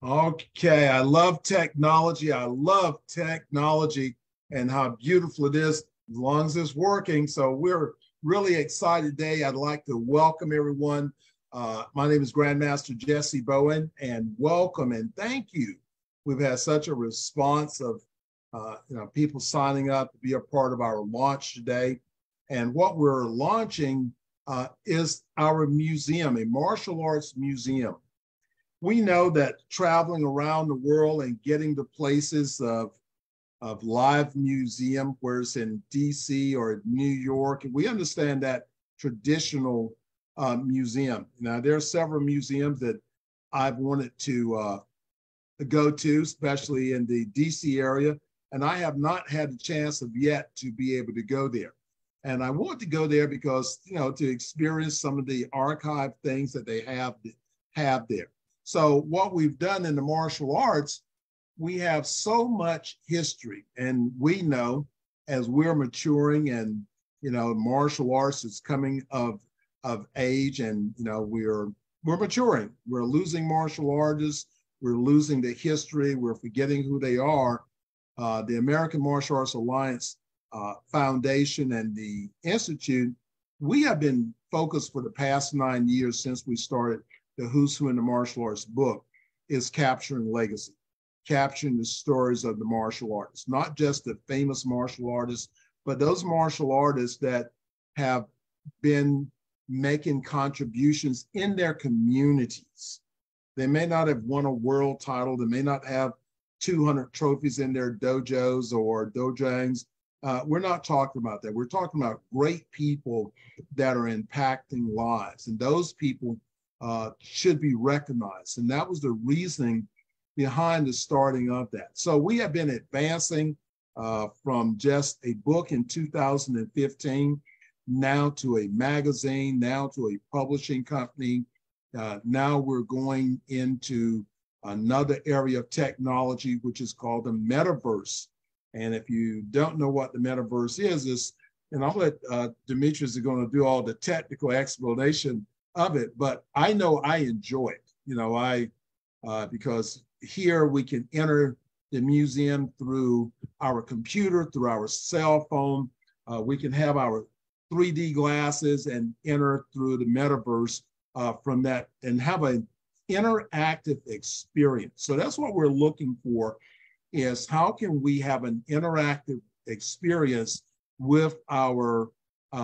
Okay, I love technology. I love technology and how beautiful it is as long as it's working. So we're really excited today. I'd like to welcome everyone. My name is Grandmaster Jesse Bowen, and welcome and thank you. We've had such a response of people signing up to be a part of our launch today. And what we're launching is our museum, a martial arts museum. We know that traveling around the world and getting to places of live museum, where it's in DC or New York, we understand that traditional museum. Now, there are several museums that I've wanted to go to, especially in the DC area, and I have not had the chance of yet to be able to go there. And I want to go there because, to experience some of the archive things that they have there. So what we've done in the martial arts, we have so much history, and we know as we're maturing and, martial arts is coming of age, and, we're maturing. We're losing martial artists. We're losing the history. We're forgetting who they are. The American Martial Arts Alliance Foundation and the Institute, we have been focused for the past 9 years since we started the Who's Who in the Martial Arts book, is capturing legacy, capturing the stories of the martial artists, not just the famous martial artists, but those martial artists that have been making contributions in their communities. They may not have won a world title. They may not have 200 trophies in their dojos or dojangs. We're not talking about that. We're talking about great people that are impacting lives. And those people should be recognized. And that was the reasoning behind the starting of that. So we have been advancing from just a book in 2015, now to a magazine, now to a publishing company. Now we're going into another area of technology, which is called the Metaverse. And if you don't know what the Metaverse is, and I'll let Demetrius is going to do all the technical explanation of it, but I know I enjoy it, because here we can enter the museum through our computer, through our cell phone. We can have our 3D glasses and enter through the Metaverse from that and have an interactive experience. So that's what we're looking for, is how can we have an interactive experience with our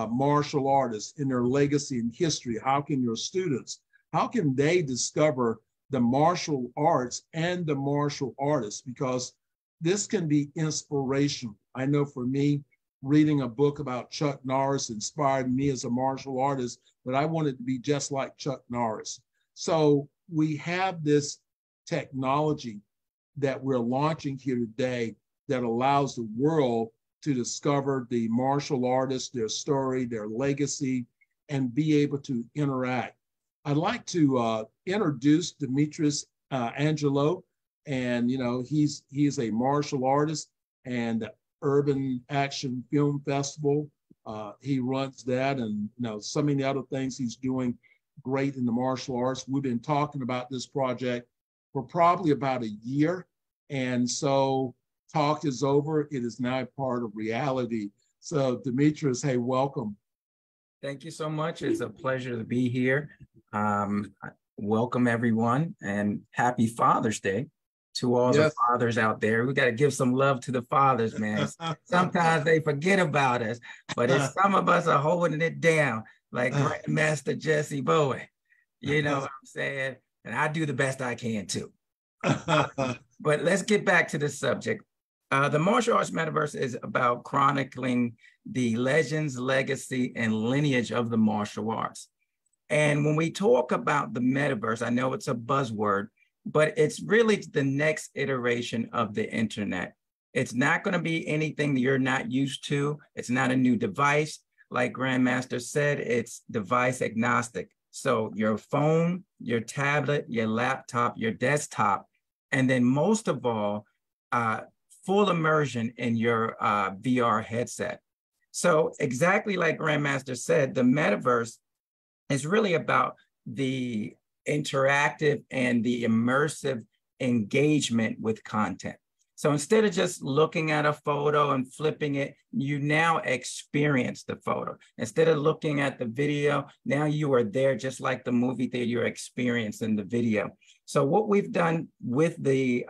martial artists in their legacy and history? How can your students, how can they discover the martial arts and the martial artists? Because this can be inspirational. I know for me, reading a book about Chuck Norris inspired me as a martial artist, that I wanted to be just like Chuck Norris. So we have this technology that we're launching here today that allows the world to discover the martial artists, their story, their legacy, and be able to interact. I'd like to introduce Demetrius Angelo, and he is a martial artist and Urban Action Film Festival. He runs that, and so many other things he's doing great in the martial arts. We've been talking about this project for probably about a year, and so talk is over. It is now part of reality. So Demetrius, hey, welcome. Thank you so much. It's a pleasure to be here. Welcome everyone, and happy Father's Day to all the fathers out there. We got to give some love to the fathers, man. Sometimes they forget about us, but it's some of us are holding it down, like Grandmaster Jesse Bowen. You know what I'm saying? And I do the best I can too. But let's get back to the subject. The Martial Arts Metaverse is about chronicling the legends, legacy, and lineage of the martial arts. And when we talk about the metaverse, I know it's a buzzword, but it's really the next iteration of the internet. It's not going to be anything that you're not used to. It's not a new device. Like Grandmaster said, it's device agnostic. So your phone, your tablet, your laptop, your desktop, and then most of all, full immersion in your VR headset. So exactly like Grandmaster said, the metaverse is really about the interactive and the immersive engagement with content. So instead of just looking at a photo and flipping it, you now experience the photo. Instead of looking at the video, now you are there just like the movie theater, you're experiencing the video. So what we've done with the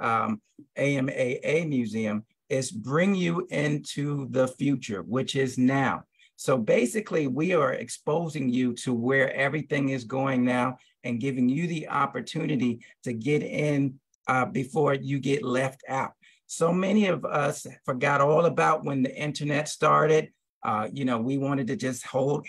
AMAA Museum is bring you into the future, which is now. So basically, we are exposing you to where everything is going now and giving you the opportunity to get in before you get left out. So many of us forgot all about when the internet started. You know, we wanted to just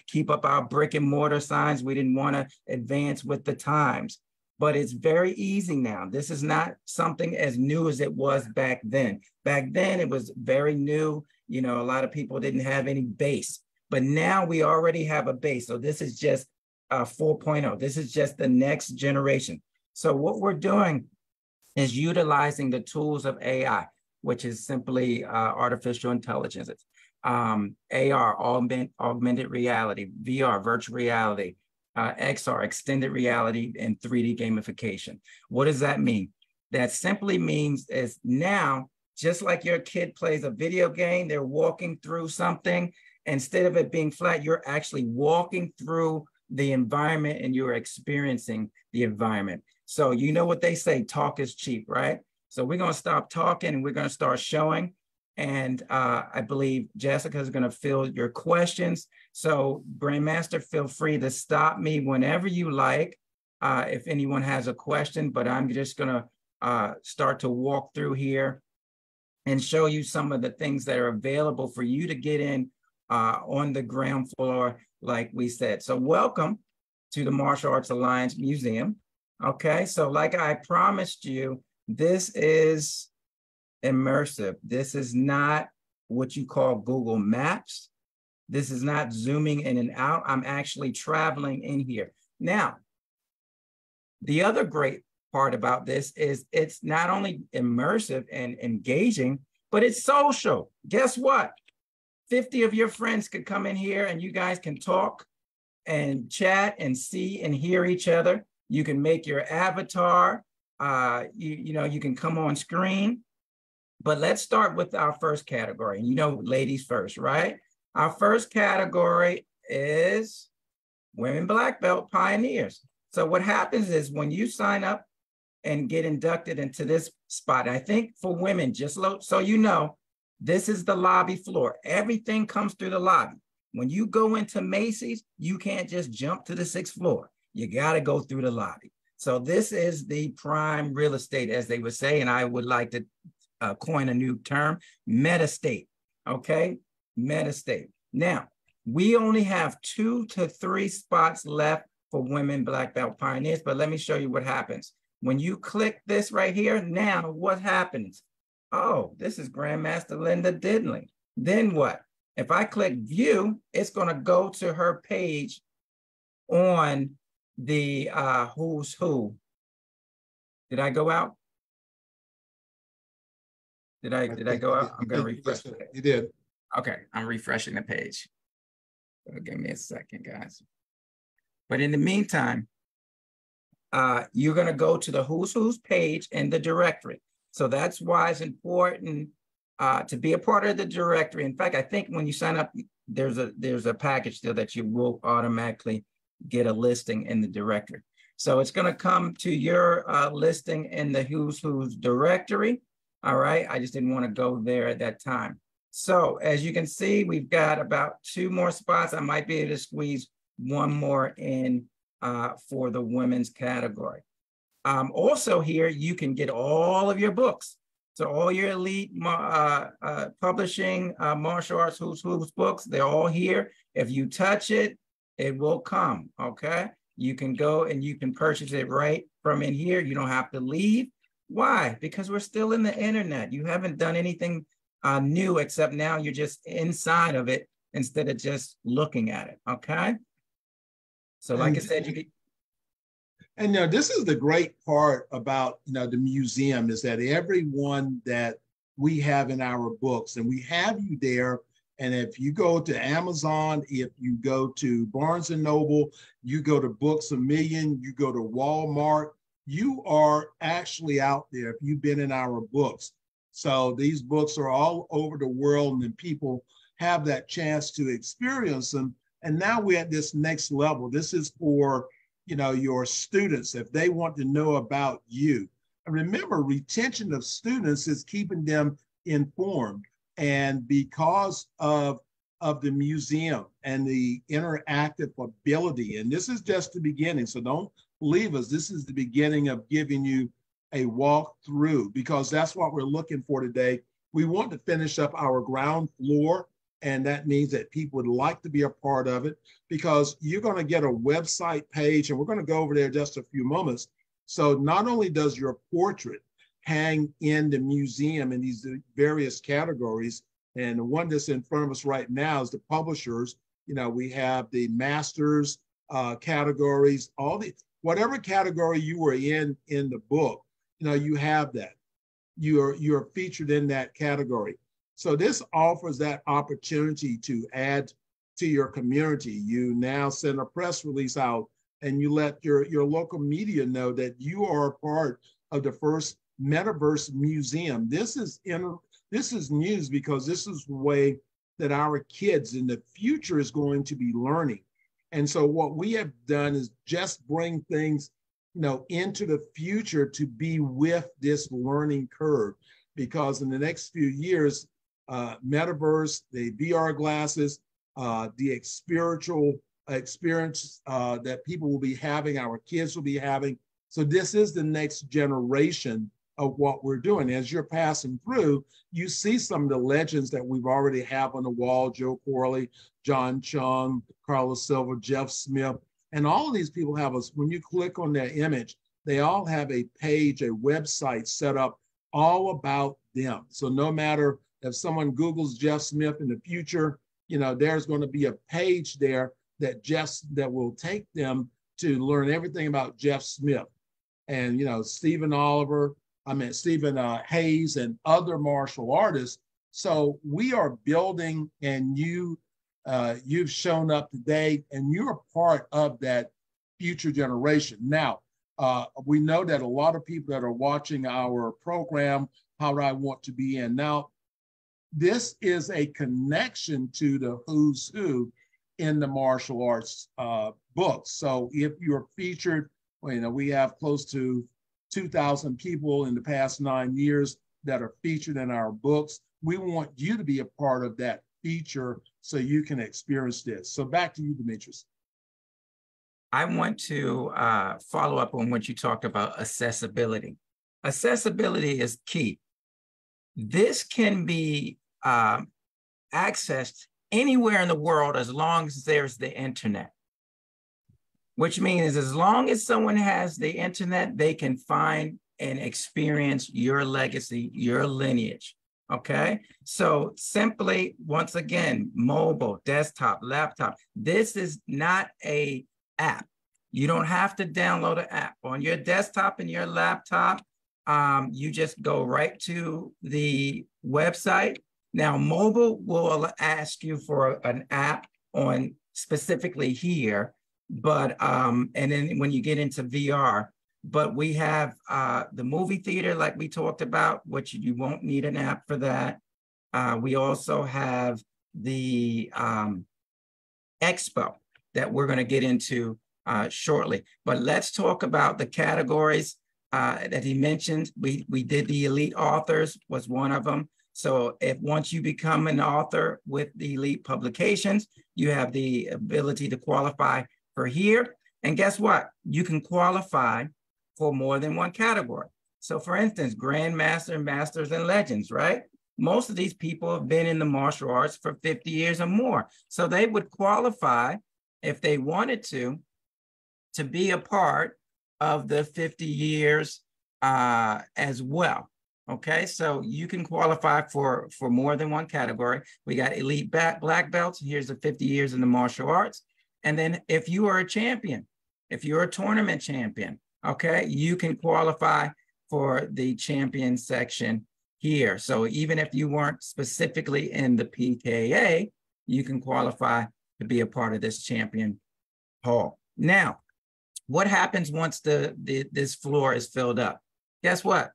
keep up our brick and mortar signs. We didn't want to advance with the times. But it's very easy now. This is not something as new as it was back then. Back then, it was very new. You know, a lot of people didn't have any base. But now we already have a base. So this is just 4.0. This is just the next generation. So what we're doing is utilizing the tools of AI, which is simply artificial intelligence. AR, augmented reality, VR, virtual reality, XR, extended reality, and 3D gamification. What does that mean? That simply means is now, just like your kid plays a video game, they're walking through something. Instead of it being flat, you're actually walking through the environment and you're experiencing the environment. So you know what they say, talk is cheap, right? So we're going to stop talking and we're going to start showing. And I believe Jessica is going to field your questions. So Grandmaster, feel free to stop me whenever you like, if anyone has a question, but I'm just going to start to walk through here and show you some of the things that are available for you to get in on the ground floor, like we said. So welcome to the Martial Arts Alliance Museum. Okay, so like I promised you, this is immersive. This is not what you call Google Maps. This is not zooming in and out. I'm actually traveling in here. Now, the other great part about this is it's not only immersive and engaging, but it's social. Guess what? 50 of your friends could come in here and you guys can talk and chat and see and hear each other. You can make your avatar. You can come on screen. But let's start with our first category. And you know, ladies first, right? Our first category is women black belt pioneers. So what happens is when you sign up and get inducted into this spot, I think for women, just so you know, this is the lobby floor. Everything comes through the lobby. When you go into Macy's, you can't just jump to the 6th floor. You got to go through the lobby. So this is the prime real estate, as they would say, and I would like to coin a new term, metastate, okay? Metastate. Now, we only have 2 to 3 spots left for women black belt pioneers, but let me show you what happens. When you click this right here, now what happens? Oh, this is Grandmaster Linda Didley. Then what? If I click view, it's going to go to her page on the who's who. Did I go out? Did I go out? I'm going to refresh it. You did. Okay, I'm refreshing the page. So give me a second, guys. But in the meantime, you're going to go to the who's who's page in the directory. So that's why it's important to be a part of the directory. In fact, I think when you sign up, there's a package there that you will automatically get a listing in the directory. So it's going to come to your listing in the who's who's directory. All right, I just didn't want to go there at that time. So as you can see, we've got about 2 more spots. I might be able to squeeze 1 more in for the women's category. Also here, you can get all of your books. So all your elite publishing martial arts who's books, they're all here. If you touch it, it will come, okay? You can go and you can purchase it right from in here. You don't have to leave. Why? Because we're still in the internet. You haven't done anything new, except now you're just inside of it instead of just looking at it, okay? So like I said, you can... And this is the great part about the museum, is that everyone that we have in our books, and we have you there. And if you go to Amazon, if you go to Barnes and Noble, you go to Books A Million, you go to Walmart, you are actually out there if you've been in our books. So these books are all over the world, and then people have that chance to experience them. And now we're at this next level. This is for, your students, if they want to know about you. And remember, retention of students is keeping them informed. And because of the museum and the interactive ability, and this is just the beginning, so don't leave us. This is the beginning of giving you a walk through, because that's what we're looking for today. We want to finish up our ground floor, and that means that people would like to be a part of it, because you're going to get a website page, and we're going to go over there in just a few moments. So not only does your portrait hang in the museum in these various categories, and the one that's in front of us right now is the publishers. We have the masters categories, whatever category you were in the book, you have that. You're featured in that category. So this offers that opportunity to add to your community. You now send a press release out, and you let your local media know that you are a part of the first Metaverse Museum. This is news, because this is the way that our kids in the future is going to be learning. And so what we have done is just bring things, into the future to be with this learning curve, because in the next few years, Metaverse, the VR glasses, the spiritual experience that people will be having, our kids will be having. So this is the next generation of what we're doing. As you're passing through, you see some of the legends that we've already have on the wall: Joe Corley, John Chung, Carlos Silva, Jeff Smith. And all of these people have us, when you click on their image, they all have a page, a website set up all about them. So no matter if someone Googles Jeff Smith in the future, there's going to be a page there that will take them to learn everything about Jeff Smith and, Stephen Hayes and other martial artists. So we are building, and you've shown up today, and you're a part of that future generation. Now, we know that a lot of people that are watching our program, How Do I Want to Be In? Now, this is a connection to the who's who in the martial arts books. So if you're featured, we have close to 2,000 people in the past 9 years that are featured in our books. We want you to be a part of that feature so you can experience this. So back to you, Demetrius. I want to follow up on what you talked about, accessibility. Accessibility is key. This can be accessed anywhere in the world as long as there's the internet, which means as long as someone has the internet, they can find and experience your legacy, your lineage. Okay, so simply, once again, mobile, desktop, laptop. This is not an app. You don't have to download an app. On your desktop and your laptop, you just go right to the website. Now, mobile will ask you for an app on specifically here, but and then when you get into VR, but we have the movie theater, like we talked about, which you won't need an app for that. We also have the expo that we're going to get into shortly. But let's talk about the categories that he mentioned. We did the elite authors was one of them. So if once you become an author with the elite publications, you have the ability to qualify for here. And guess what? You can qualify for more than one category. So for instance, Grandmaster, Masters, and Legends, right? Most of these people have been in the martial arts for 50 years or more. So they would qualify, if they wanted to be a part of the 50 years as well. Okay, so you can qualify for more than one category. We got elite black belts. Here's the 50 years in the martial arts. And then if you are a champion, if you're a tournament champion, okay, you can qualify for the champion section here. So even if you weren't specifically in the PKA, you can qualify to be a part of this champion hall. Now, What happens once this floor is filled up? Guess what?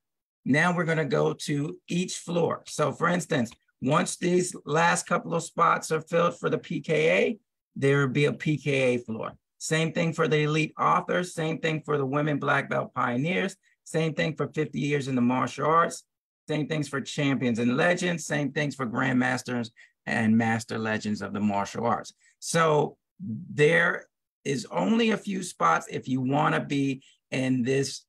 Now we're going to go to each floor. So for instance, once these last couple of spots are filled for the PKA, there will be a PKA floor. Same thing for the elite authors, same thing for the women black belt pioneers, same thing for 50 years in the martial arts, same things for champions and legends, same things for grandmasters and master legends of the martial arts. So there is only a few spots if you want to be in this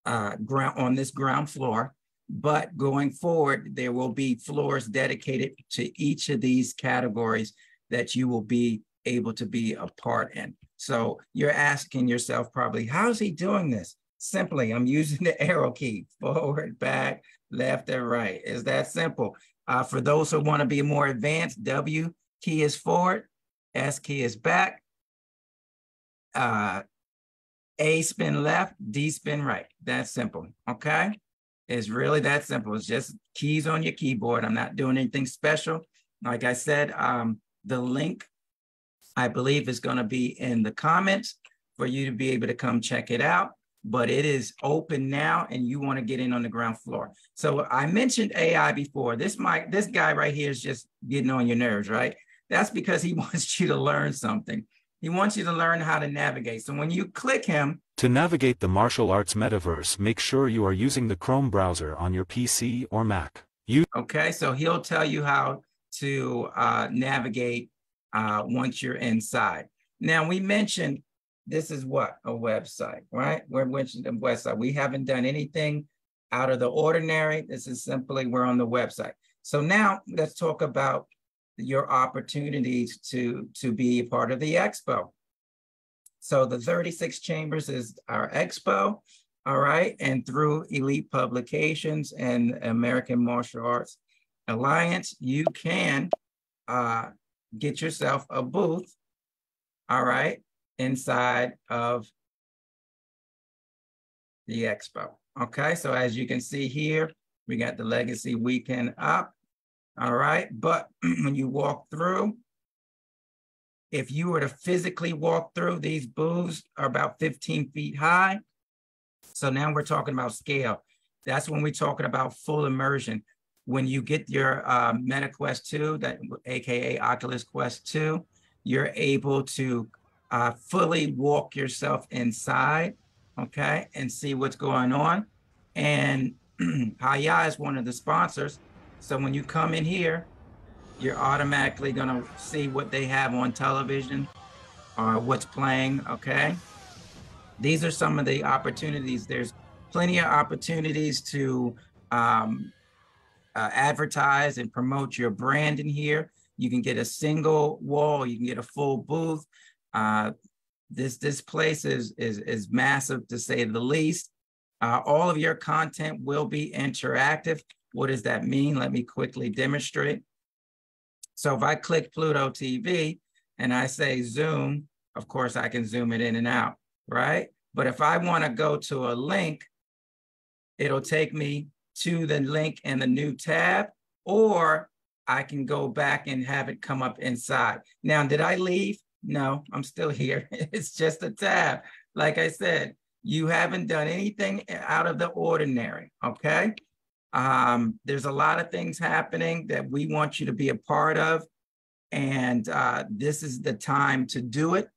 on this ground floor, but going forward, there will be floors dedicated to each of these categories that you will be able to be a part in. So you're asking yourself probably, how's he doing this? Simply, I'm using the arrow key, forward, back, left, and right. It's that simple. For those who want to be more advanced, W key is forward, S key is back, A spin left, D spin right. That's simple, okay? It's really that simple. It's just keys on your keyboard. I'm not doing anything special. Like I said, the link, I believe, is going to be in the comments for you to be able to come check it out. But it is open now, and you want to get in on the ground floor. So I mentioned AI before. This guy right here is just getting on your nerves, right? That's because he wants you to learn something. He wants you to learn how to navigate. So when you click him, to navigate the martial arts metaverse, make sure you are using the Chrome browser on your PC or Mac. Okay, so he'll tell you how to navigate once you're inside. Now, we mentioned this is what? A website, right? We're mentioning the website. We haven't done anything out of the ordinary. This is simply, we're on the website. So now let's talk about your opportunities to be a part of the expo. So the 36 Chambers is our expo, all right? And through Elite Publications and American Martial Arts Alliance, you can get yourself a booth, all right, inside of the expo. Okay, so as you can see here, we got the Legacy Weekend up, all right? But when you walk through, if you were to physically walk through, these booths are about 15 feet high. So now we're talking about scale. That's when we're talking about full immersion. When you get your Meta Quest 2, that AKA Oculus Quest 2, you're able to fully walk yourself inside, okay, and see what's going on. And Haya is one of the sponsors. So when you come in here, you're automatically gonna see what they have on television or what's playing, okay? These are some of the opportunities. There's plenty of opportunities to advertise and promote your brand in here. You can get a single wall, you can get a full booth. This place is massive, to say the least. All of your content will be interactive. What does that mean? Let me quickly demonstrate. So if I click Pluto TV and I say zoom, of course I can zoom it in and out, right? But if I want to go to a link, it'll take me to the link in the new tab, or I can go back and have it come up inside. Now, did I leave? No, I'm still here. It's just a tab. Like I said, you haven't done anything out of the ordinary, okay? There's a lot of things happening that we want you to be a part of, and this is the time to do it.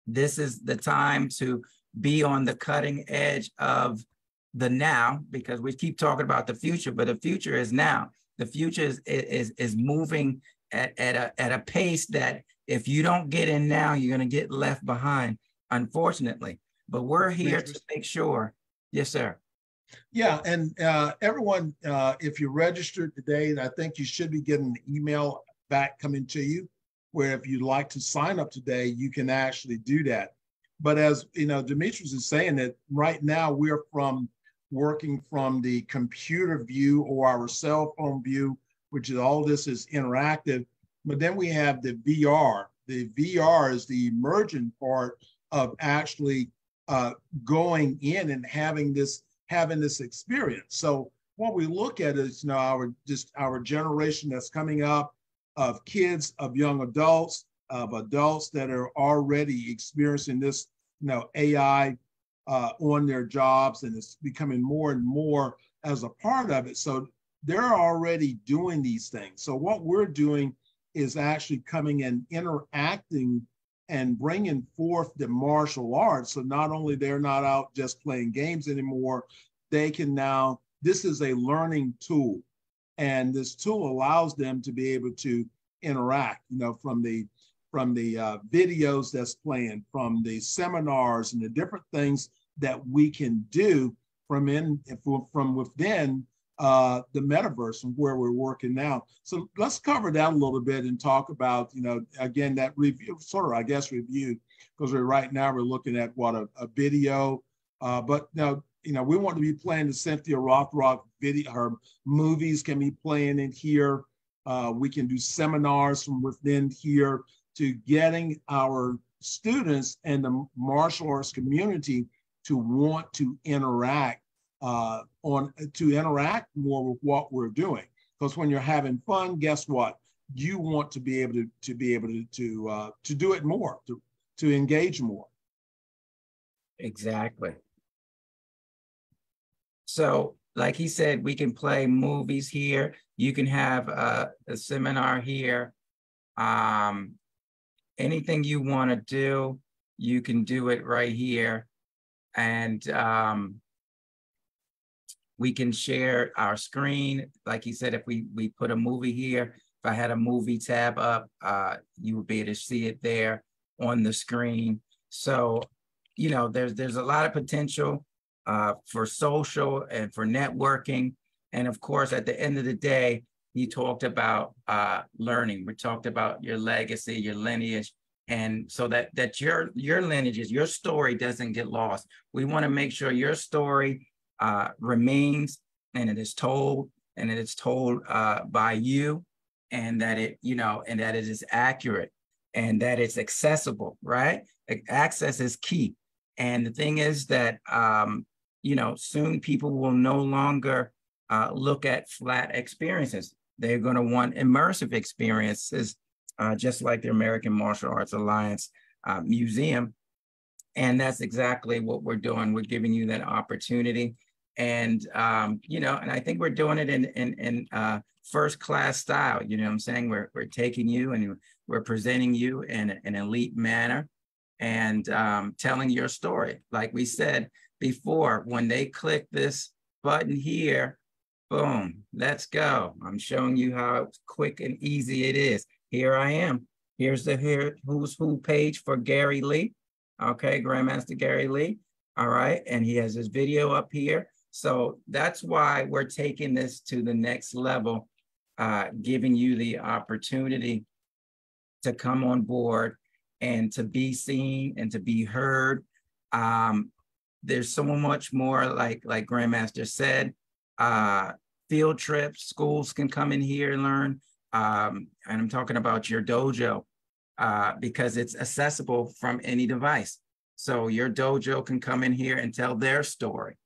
This is the time to be on the cutting edge of the now, because we keep talking about the future, but the future is now. The future is moving at a pace that if you don't get in now, you're going to get left behind, unfortunately. But we're here to make sure. Yes, sir. Yeah, and everyone, if you registered today, I think you should be getting an email back coming to you, where if you'd like to sign up today, you can actually do that. But as you know, Demetrius is saying that right now we're working from the computer view or our cell phone view, which is all this is interactive. But then we have the VR. The VR is the emergent part of actually going in and having this experience. So what we look at is, you know, our generation that's coming up of kids, of young adults, of adults that are already experiencing this AI on their jobs, and it's becoming more and more as a part of it. So they're already doing these things. So what we're doing is actually coming and interacting and bringing forth the martial arts. So not only they're not out just playing games anymore, they can now, this is a learning tool. And this tool allows them to be able to interact, from the videos that's playing, from the seminars and the different things that we can do from within the metaverse and where we're working now. So let's cover that a little bit and talk about, again, that review, review, because right now we're looking at a video, but now, we want to be playing the Cynthia Rothrock video. Her movies can be playing in here. We can do seminars from within here to getting our students and the martial arts community to want to interact more with what we're doing. Because when you're having fun, guess what? You want to be able to do it more, to engage more. Exactly. So, like he said, we can play movies here. You can have a seminar here. Anything you want to do, you can do it right here. And we can share our screen. Like he said, if we put a movie here, if I had a movie tab up, you would be able to see it there on the screen. So, there's a lot of potential for social and for networking. And of course, at the end of the day, he talked about learning. We talked about your legacy, your lineage, and so that your lineages, your story doesn't get lost. We want to make sure your story remains, and it is told by you, and that it is accurate, and that it's accessible, right? Access is key. And the thing is that soon people will no longer look at flat experiences. They're going to want immersive experiences, just like the American Martial Arts Alliance Museum. And that's exactly what we're doing. We're giving you that opportunity. And, and I think we're doing it in first class style. You know what I'm saying? We're taking you and we're presenting you in an elite manner and telling your story. Like we said before, when they click this button here, boom, let's go. I'm showing you how quick and easy it is. Here I am. Here's the who's who page for Gary Lee. Okay, Grandmaster Gary Lee. All right, and he has his video up here. So that's why we're taking this to the next level, giving you the opportunity to come on board and to be seen and to be heard. There's so much more, like Grandmaster said, field trips, schools can come in here and learn. And I'm talking about your dojo because it's accessible from any device. So your dojo can come in here and tell their story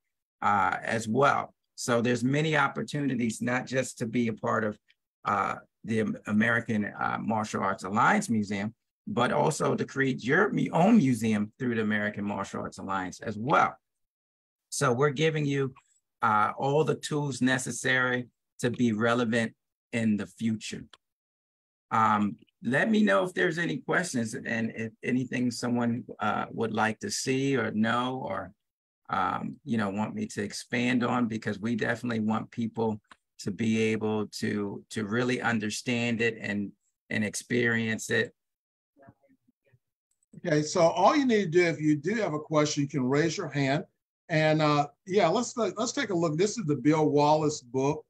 as well. So there's many opportunities, not just to be a part of the American Martial Arts Alliance Museum, but also to create your own museum through the American Martial Arts Alliance as well. So we're giving you all the tools necessary to be relevant in the future. Let me know if there's any questions and if anything someone would like to see or know or want me to expand on, because we definitely want people to be able to really understand it and experience it. Okay, so all you need to do, if you do have a question, you can raise your hand. And let's take a look. This is the Bill Wallace book.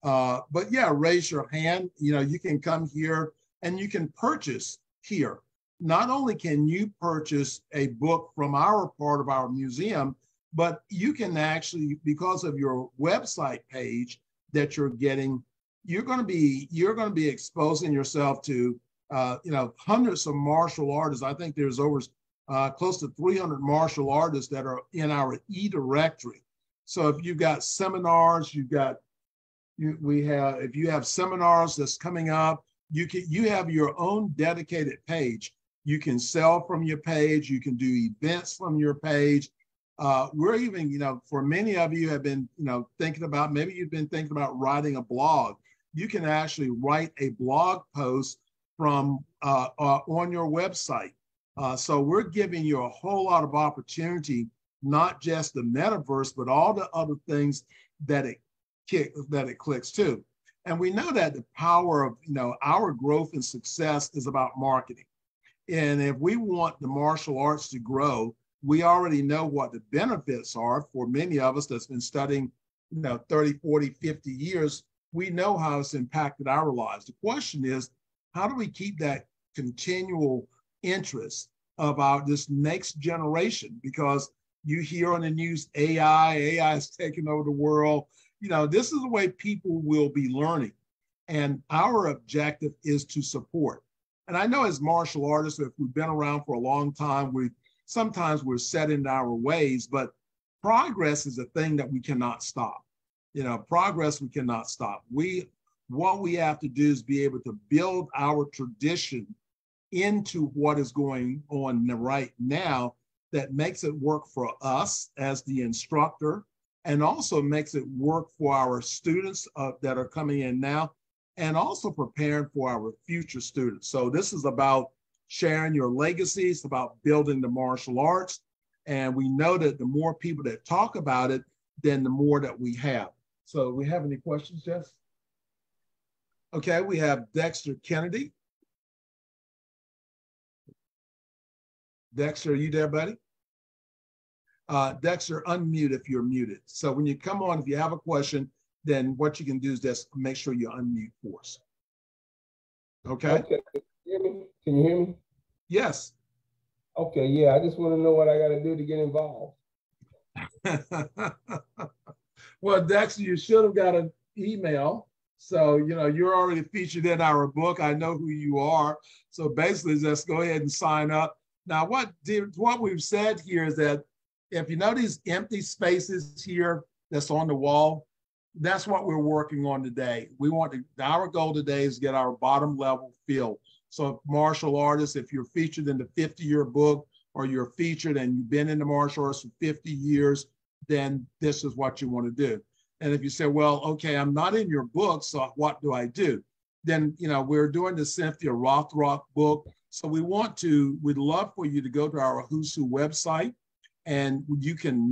But yeah, raise your hand. You can come here and you can purchase here. Not only can you purchase a book from our part of our museum, but you can actually, because of your website page that you're getting, you're going to be exposing yourself to hundreds of martial artists. I think there's over close to 300 martial artists that are in our e-directory. So if you've got seminars, if you have seminars that's coming up, you have your own dedicated page. You can sell from your page. You can do events from your page. We're even, for many of you have been, thinking about, maybe you've been thinking about writing a blog. You can actually write a blog post from on your website. So we're giving you a whole lot of opportunity, not just the metaverse, but all the other things that it clicks to. And we know that the power of, our growth and success is about marketing. And if we want the martial arts to grow, we already know what the benefits are for many of us that's been studying, 30, 40, 50 years. We know how it's impacted our lives. The question is, how do we keep that continual interest of this next generation? Because you hear on the news, AI is taking over the world. This is the way people will be learning. And our objective is to support. And I know as martial artists, if we've been around for a long time, sometimes we're set in our ways, but progress is a thing that we cannot stop. Progress we cannot stop. What we have to do is be able to build our tradition into what is going on right now that makes it work for us as the instructor, and also makes it work for our students that are coming in now, and also preparing for our future students. So this is about sharing your legacy. It's about building the martial arts. And we know that the more people that talk about it, then the more that we have. So we have any questions, Jess? Okay, we have Dexter Kennedy. Dexter, are you there, buddy? Dexter, unmute if you're muted. So when you come on, if you have a question, then what you can do is just make sure you unmute for us. Okay? Okay. Can you hear me? Yes. Okay, yeah, I just want to know what I got to do to get involved. Well, Dexter, you should have got an email. So, you're already featured in our book. I know who you are. So basically, just go ahead and sign up. Now, what we've said here is that if you know these empty spaces here that's on the wall, that's what we're working on today. Our goal today is to get our bottom level filled. So martial artists, if you're featured in the 50-year book, or you're featured and you've been in the martial arts for 50 years, then this is what you want to do. And if you say, well, okay, I'm not in your book, so what do I do? Then, we're doing the Cynthia Rothrock book. So we'd love for you to go to our Who's Who website, and you can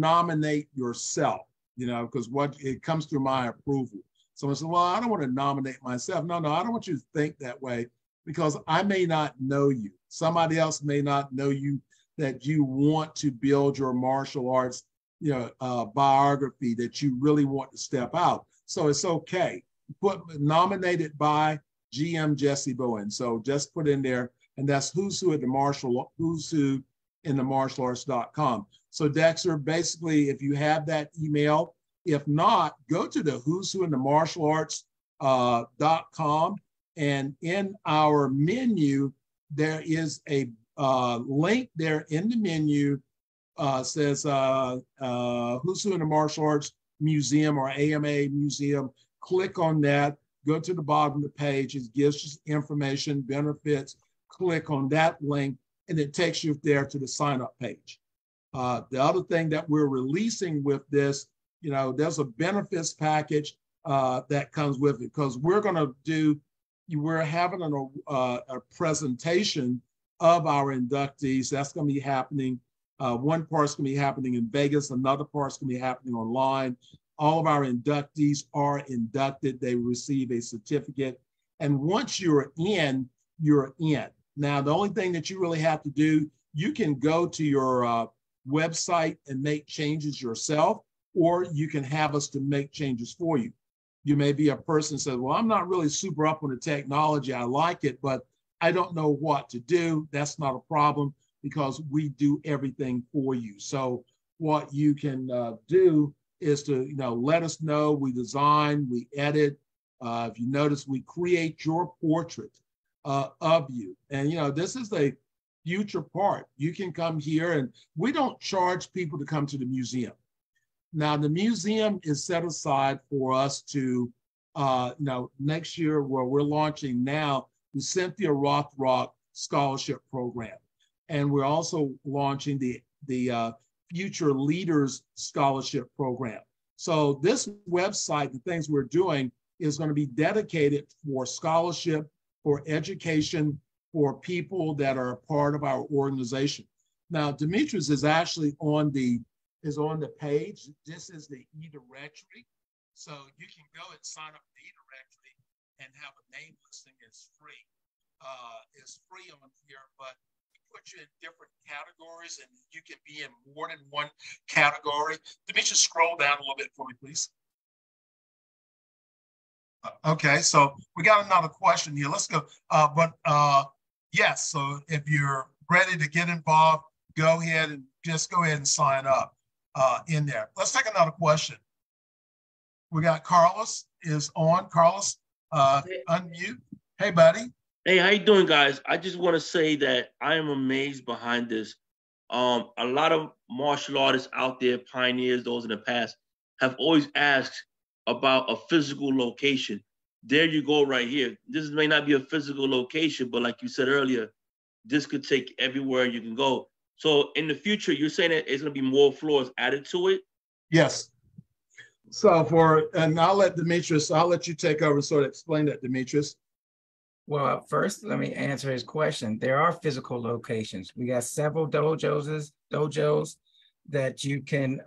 nominate yourself, because it comes through my approval. Someone said, well, I don't want to nominate myself. No, I don't want you to think that way, because I may not know you. Somebody else may not know you, that you want to build your martial arts, biography, that you really want to step out. So it's okay. Nominated by GM Jesse Bowen. So just put in there, and that's Who's Who in the martial arts.com. So Dexter, basically, if you have that email, if not, go to the Who's Who in the martial arts.com, and in our menu, there is a link there in the menu, says Who's Who in the Martial Arts Museum or AMA Museum. Click on that, go to the bottom of the page, it gives you information, benefits, click on that link, and it takes you there to the sign up page. The other thing that we're releasing with this, there's a benefits package that comes with it, because we're having a presentation of our inductees. That's going to be happening. One part's going to be happening in Vegas. Another part's going to be happening online. All of our inductees are inducted. They receive a certificate. And once you're in, you're in. Now, the only thing that you really have to do, you can go to your website and make changes yourself, or you can have us to make changes for you. You may be a person who says, well, I'm not really super up on the technology. I like it, but I don't know what to do. That's not a problem, because we do everything for you. So what you can do is to, let us know. We design, we edit. If you notice, we create your portrait of you. And, this is the future part. You can come here, and we don't charge people to come to the museum. Now, the museum is set aside for us to, next year, where we're launching now, the Cynthia Rothrock scholarship program. And we're also launching the Future Leaders Scholarship Program. So this website, the things we're doing, is going to be dedicated for scholarship, for education, for people that are a part of our organization. Now, Demetrius is actually on the page. This is the e-directory. So you can go and sign up for the e-directory and have a name listing. It's free. It's free on here, but we put you in different categories and you can be in more than one category. Demetrius, scroll down a little bit for me, please. Okay, so we got another question here. Let's go. Yes, so if you're ready to get involved, go ahead and sign up in there. Let's take another question. We got Carlos is on. Carlos, unmute. Hey, buddy. Hey, how you doing, guys? I just want to say that I am amazed behind this. A lot of martial artists out there, pioneers, those in the past, have always asked about a physical location. There you go right here. This may not be a physical location, but like you said earlier, this could take everywhere you can go. So in the future, you're saying that it's going to be more floors added to it? Yes. So and I'll let you take over and sort of explain that, Demetrius. Well, first, let me answer his question. There are physical locations. We got several dojos that you can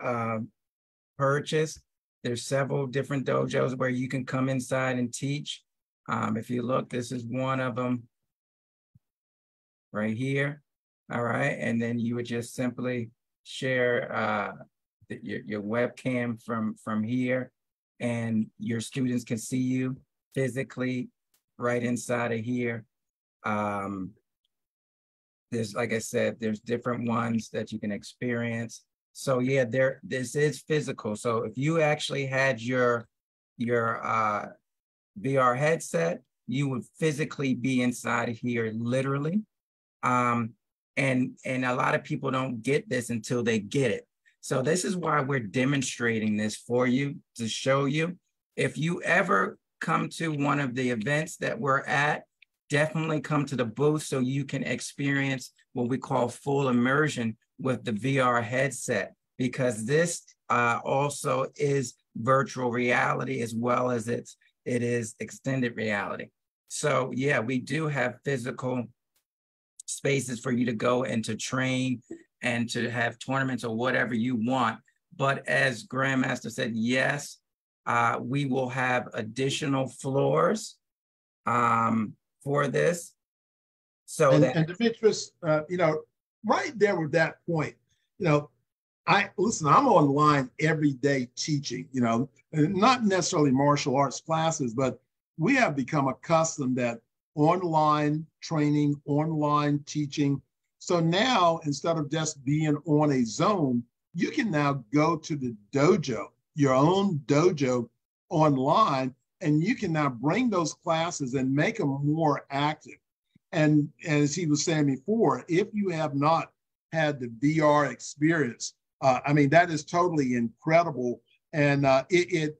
purchase. There's several different dojos where you can come inside and teach. If you look, this is one of them right here. All right. And then you would just simply share your webcam from here, and your students can see you physically right inside of here. There's, like I said, there's different ones that you can experience. So yeah, this is physical. So if you actually had your VR headset, you would physically be inside of here, literally. And a lot of people don't get this until they get it. So this is why we're demonstrating this for you, to show you. If you ever come to one of the events that we're at, definitely come to the booth so you can experience what we call full immersion with the VR headset, because this also is virtual reality as well as it is extended reality. So yeah, we do have physical spaces for you to go and to train and to have tournaments or whatever you want. But as Grandmaster said, yes, we will have additional floors for this. So and Demetrius, right there with that point, I'm online every day teaching, not necessarily martial arts classes, but we have become accustomed that online training, online teaching. So now, instead of just being on a Zoom, you can now go to the dojo, your own dojo online, and you can now bring those classes and make them more active. And as he was saying before, if you have not had the VR experience, that is totally incredible, and it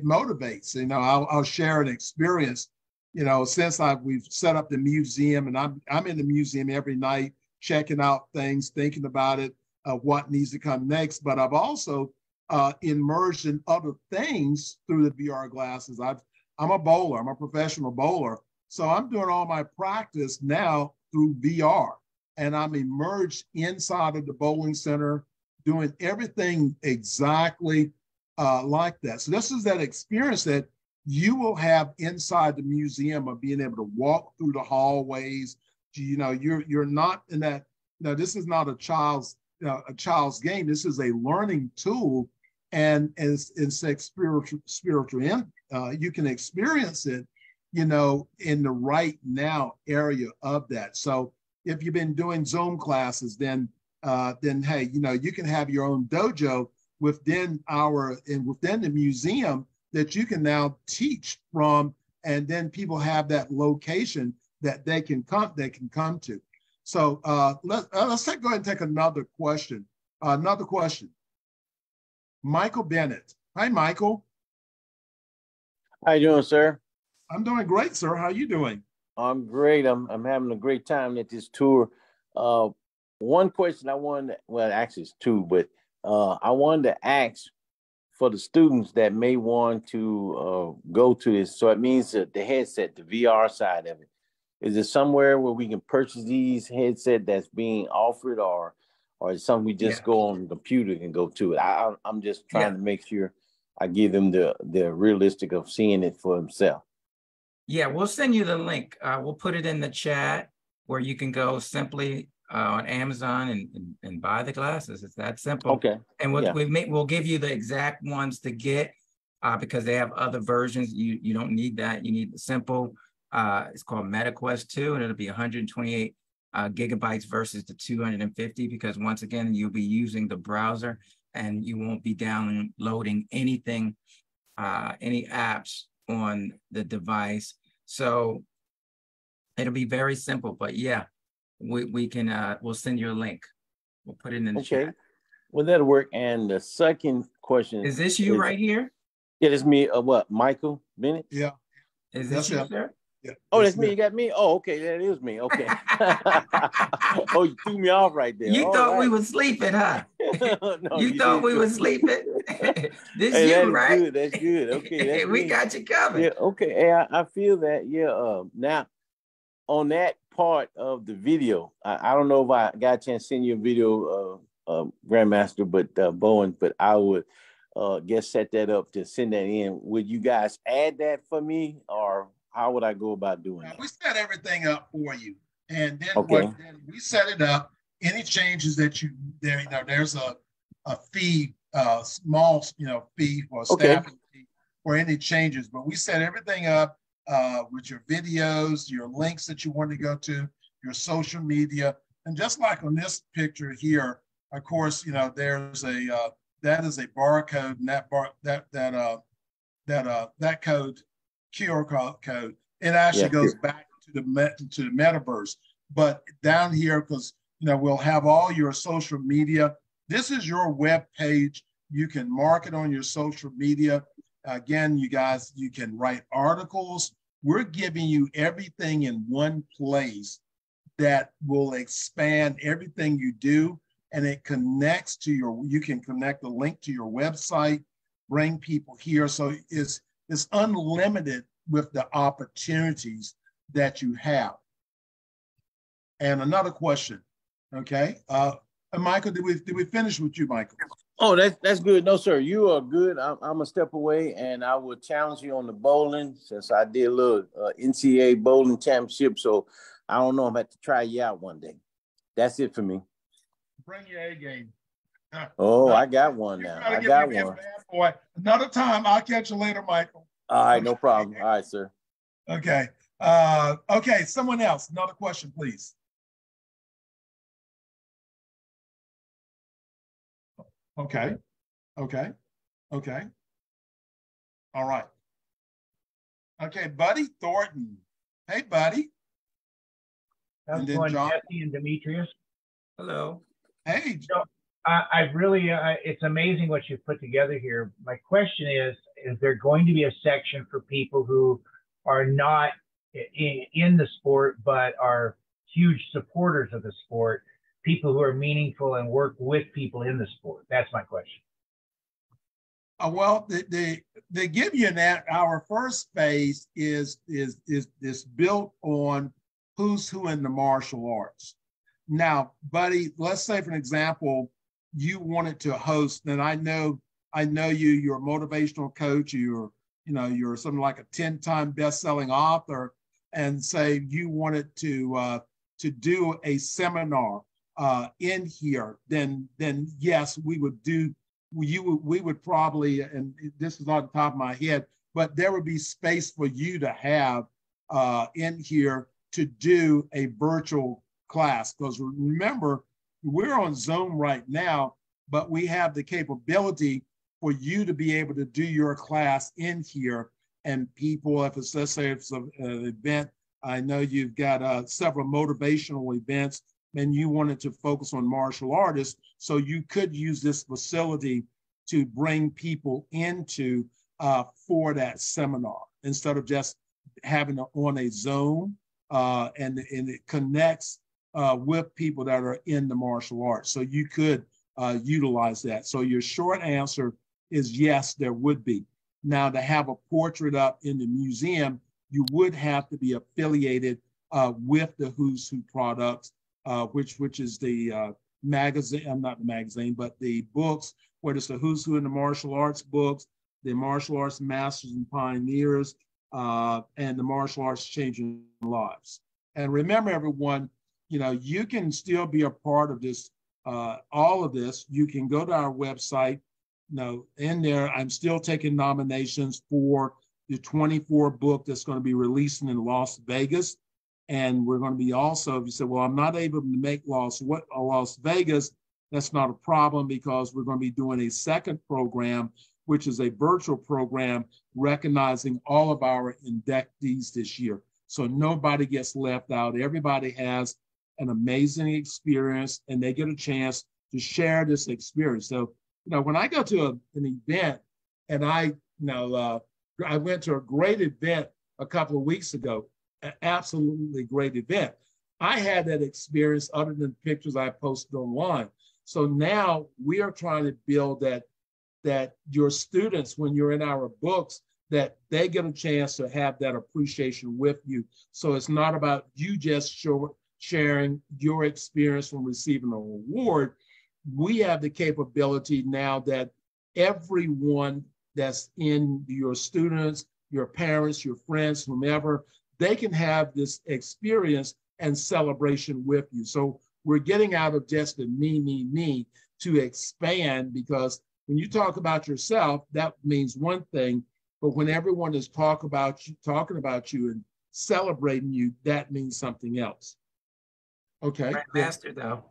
motivates. I'll share an experience. Since we've set up the museum, and I'm in the museum every night, checking out things, thinking about it, what needs to come next. But I've also immersed in other things through the VR glasses. I'm a bowler. I'm a professional bowler. So I'm doing all my practice now through VR, and I'm immersed inside of the bowling center, doing everything exactly like that. So this is that experience that you will have inside the museum of being able to walk through the hallways. You're not in that. This is not a child's game. This is a learning tool, and it's spiritual. You can experience it, in the right now area of that. So if you've been doing Zoom classes, then hey, you can have your own dojo within the museum that you can now teach from, and then people have that location that they can come to. So let's go ahead and take another question. Michael Bennett. Hi, Michael. How you doing, sir? I'm doing great, sir. How are you doing? I'm great. I'm having a great time at this tour. Uh, One question I wanted, well, actually it's two, but I wanted to ask for the students that may want to go to this. So it means that the headset, the VR side of it, is it somewhere where we can purchase these headset that's being offered, or is it something we just Yeah. go on the computer and go to it? I'm just trying Yeah. to make sure I give them the realistic of seeing it for themselves. Yeah, we'll send you the link. We'll put it in the chat where you can go simply on Amazon and buy the glasses. It's that simple. Okay. And Yeah. we'll give you the exact ones to get because they have other versions. You don't need that. You need the simple. It's called MetaQuest 2, and it'll be 128 gigabytes versus the 250 because once again, you'll be using the browser and you won't be downloading anything, any apps on the device. So it'll be very simple, but yeah, we can we'll send you a link. We'll put it in the chat. Well, that'll work. And the second question is this you right here? Yeah, it's me. What, Michael Bennett? Yeah. Is this you, sir? Yeah. Oh, that's me. You got me? Oh, okay. That is me. Okay. Oh, you threw me off right there. You thought we were sleeping, huh? No, you thought we were sleeping? This hey, you, right? Good. That's good. Okay. That's we me. got you covered. Yeah, okay. Hey, I feel that. Yeah. Now, on that part of the video, I don't know if I got a chance to send you a video, Grandmaster, but Bowen, but I would guess set that up to send that in. Would you guys add that for me, or how would I go about doing that? We set everything up for you, and then then we set it up. Any changes that there's a fee, small fee for staffing fee for any changes, but we set everything up with your videos, your links that you want to go to, your social media, and just like on this picture here, of course, there's a that is a barcode, and that code, QR code, it actually goes back to the metaverse. But down here, because we'll have all your social media. This is your web page. You can mark it on your social media. Again, you guys, you can write articles. We're giving you everything in one place that will expand everything you do, and it connects to you can connect the link to your website, bring people here. So it's unlimited with the opportunities that you have. And another question, okay? Michael, did we finish with you, Michael? Oh, that's good. No, sir, you are good. I'm a step away, and I will challenge you on the bowling since I did a little NCAA bowling championship. So I don't know. I'm going to have to try you out one day. That's it for me. Bring your A game. Oh, I got one now. I got one. Bad boy. Another time. I'll catch you later, Michael. All right, no problem. All right, sir. Okay. Okay, someone else. Another question, please. Okay. Okay. Okay. All right. Okay, Buddy Thornton. Hey, Buddy. How's it going, Jesse and Demetrius? Hello. Hey. So, I really, it's amazing what you've put together here. My question is there going to be a section for people who are not in the sport, but are huge supporters of the sport, people who are meaningful and work with people in the sport? That's my question. Well, they give you that. Our first phase is built on who's who in the martial arts. Now, Buddy, let's say, for an example, you wanted to host, and I know you're a motivational coach, you're something like a 10-time best-selling author, and say you wanted to do a seminar in here, then yes, we would probably, and this is off the top of my head, but there would be space for you to have in here to do a virtual class. Because remember, we're on Zoom right now, but we have the capability for you to be able to do your class in here. And people, if it's, let's say it's an event, I know you've got several motivational events, and you wanted to focus on martial artists, so you could use this facility to bring people into for that seminar instead of just having it on a Zoom. and it connects with people that are in the martial arts. So you could utilize that. So your short answer is yes, there would be. Now, to have a portrait up in the museum, you would have to be affiliated with the Who's Who products, which is the magazine, not the magazine, but the books, where it's the Who's Who in the martial arts books, the martial arts masters and pioneers, and the martial arts changing lives. And remember, everyone, you know, you can still be a part of this, all of this. You can go to our website. You know, in there, I'm still taking nominations for the 24 book that's going to be releasing in Las Vegas. And we're going to be also, if you say, well, I'm not able to make Las Vegas, that's not a problem, because we're going to be doing a second program, which is a virtual program recognizing all of our inductees this year. So nobody gets left out. Everybody has an amazing experience, and they get a chance to share this experience. So, you know, when I go to an event, and I went to a great event a couple of weeks ago, an absolutely great event. I had that experience other than pictures I posted online. So now we are trying to build that your students, when you're in our books, that they get a chance to have that appreciation with you. So it's not about you just sharing your experience from receiving an award. We have the capability now that everyone that's in, your students, your parents, your friends, whomever, they can have this experience and celebration with you. So we're getting out of just the me to expand, because when you talk about yourself, that means one thing, but when everyone is talking about you and celebrating you, that means something else. Okay. Master, though,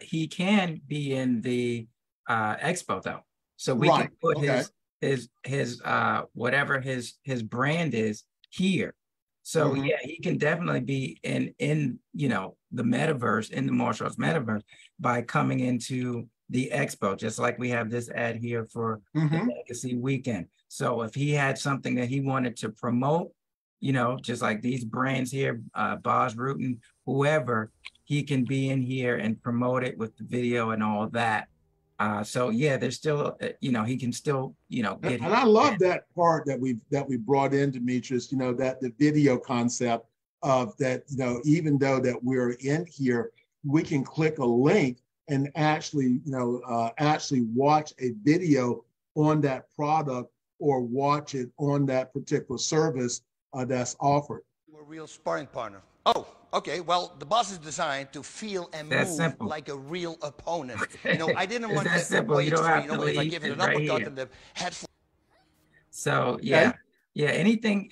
he can be in the expo, though, so we can put his whatever his brand is here. So yeah, he can definitely be in you know, the metaverse, in the martial arts metaverse, by coming into the expo, just like we have this ad here for the Legacy Weekend. So if he had something that he wanted to promote, you know, just like these brands here, Boz Rutan, whoever, he can be in here and promote it with the video and all that. So yeah, there's still, you know, he can still, you know, get. And I love that part that we brought in, Demetrius. You know, that the video concept of that. You know, even though that we're in here, we can click a link and actually, you know, actually watch a video on that product, or watch it on that particular service that's offered. A real sparring partner. Oh, okay. Well, the boss is designed to feel and move like a real opponent. You know, I didn't want to wait, you know, if I give it an uppercut in the head. So yeah, yeah. Anything,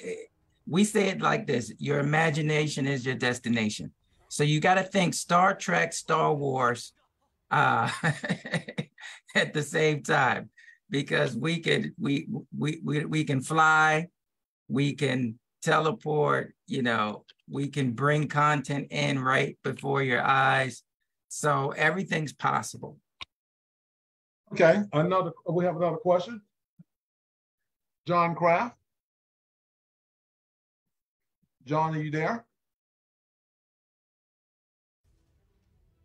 we say it like this: your imagination is your destination. So you got to think Star Trek, Star Wars, at the same time, because we can fly, we can teleport, you know, we can bring content in right before your eyes. So everything's possible. Okay, we have another question. John Kraft. John, are you there?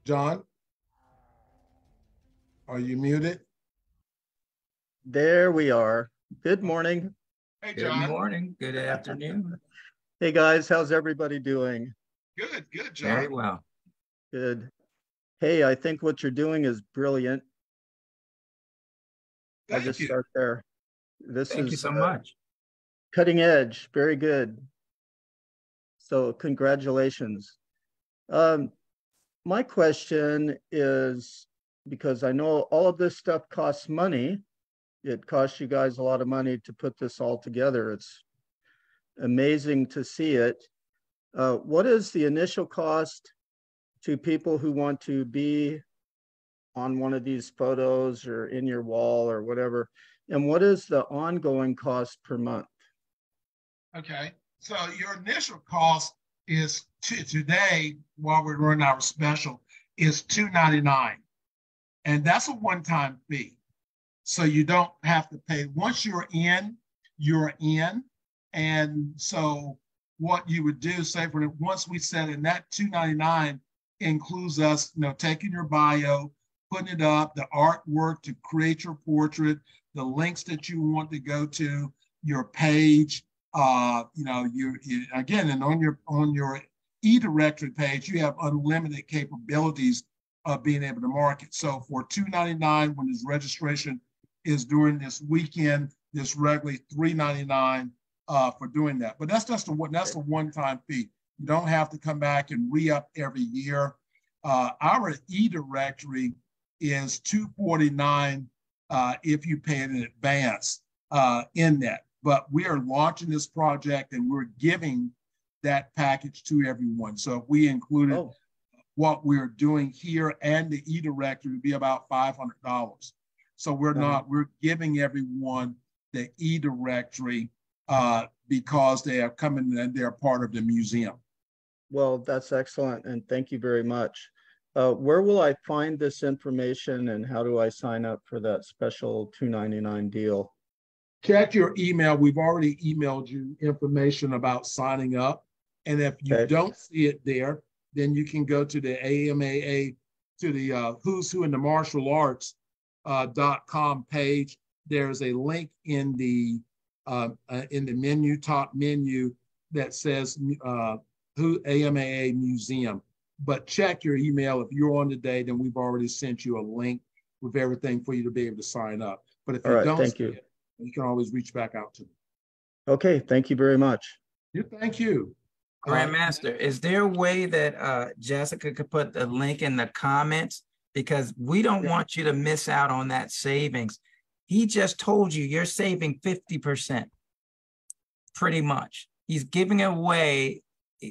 John, are you muted? There we are. Good morning. Hey, John. Good morning. Good afternoon. Hey, guys. How's everybody doing? Good, John. Very well. Good. Hey, I think what you're doing is brilliant. I'll just start there. Thank you so much. Cutting edge. Very good. So congratulations. My question is, because I know all of this stuff costs money. It costs you guys a lot of money to put this all together. It's amazing to see it. What is the initial cost to people who want to be on one of these photos or in your wall or whatever? And what is the ongoing cost per month? Okay, so your initial cost is today, while we're running our special, is $2.99. And that's a one-time fee. So you don't have to pay. Once you're in, you're in. And so what you would do, say for once we set it, and that $2.99 includes us, taking your bio, putting it up, the artwork to create your portrait, the links that you want to go to, your page, you again, and on your e-directory page, you have unlimited capabilities of being able to market. So for $2.99, when this registration is during this weekend, this regularly $3.99 for doing that. But that's a one-time fee. You don't have to come back and re-up every year. Our e-directory is $249 if you pay it in advance in that. But we are launching this project and we're giving that package to everyone. So if we included what we're doing here and the e-directory, would be about $500. So we're giving everyone the e-directory because they are coming and they're part of the museum. Well, that's excellent, and thank you very much. Where will I find this information, and how do I sign up for that special $2.99 deal? Check your email. We've already emailed you information about signing up. And if you don't see it there, then you can go to the AMAA, to the Who's Who in the Martial Arts .com page. There's a link in the menu, top menu, that says AMAA Museum. But check your email. If you're on today, then we've already sent you a link with everything for you to be able to sign up. But if you don't see it, you can always reach back out to me. Okay, thank you very much. Thank you. Grandmaster, is there a way that Jessica could put the link in the comments? Because we don't want you to miss out on that savings. He just told you you're saving 50%, pretty much. He's giving away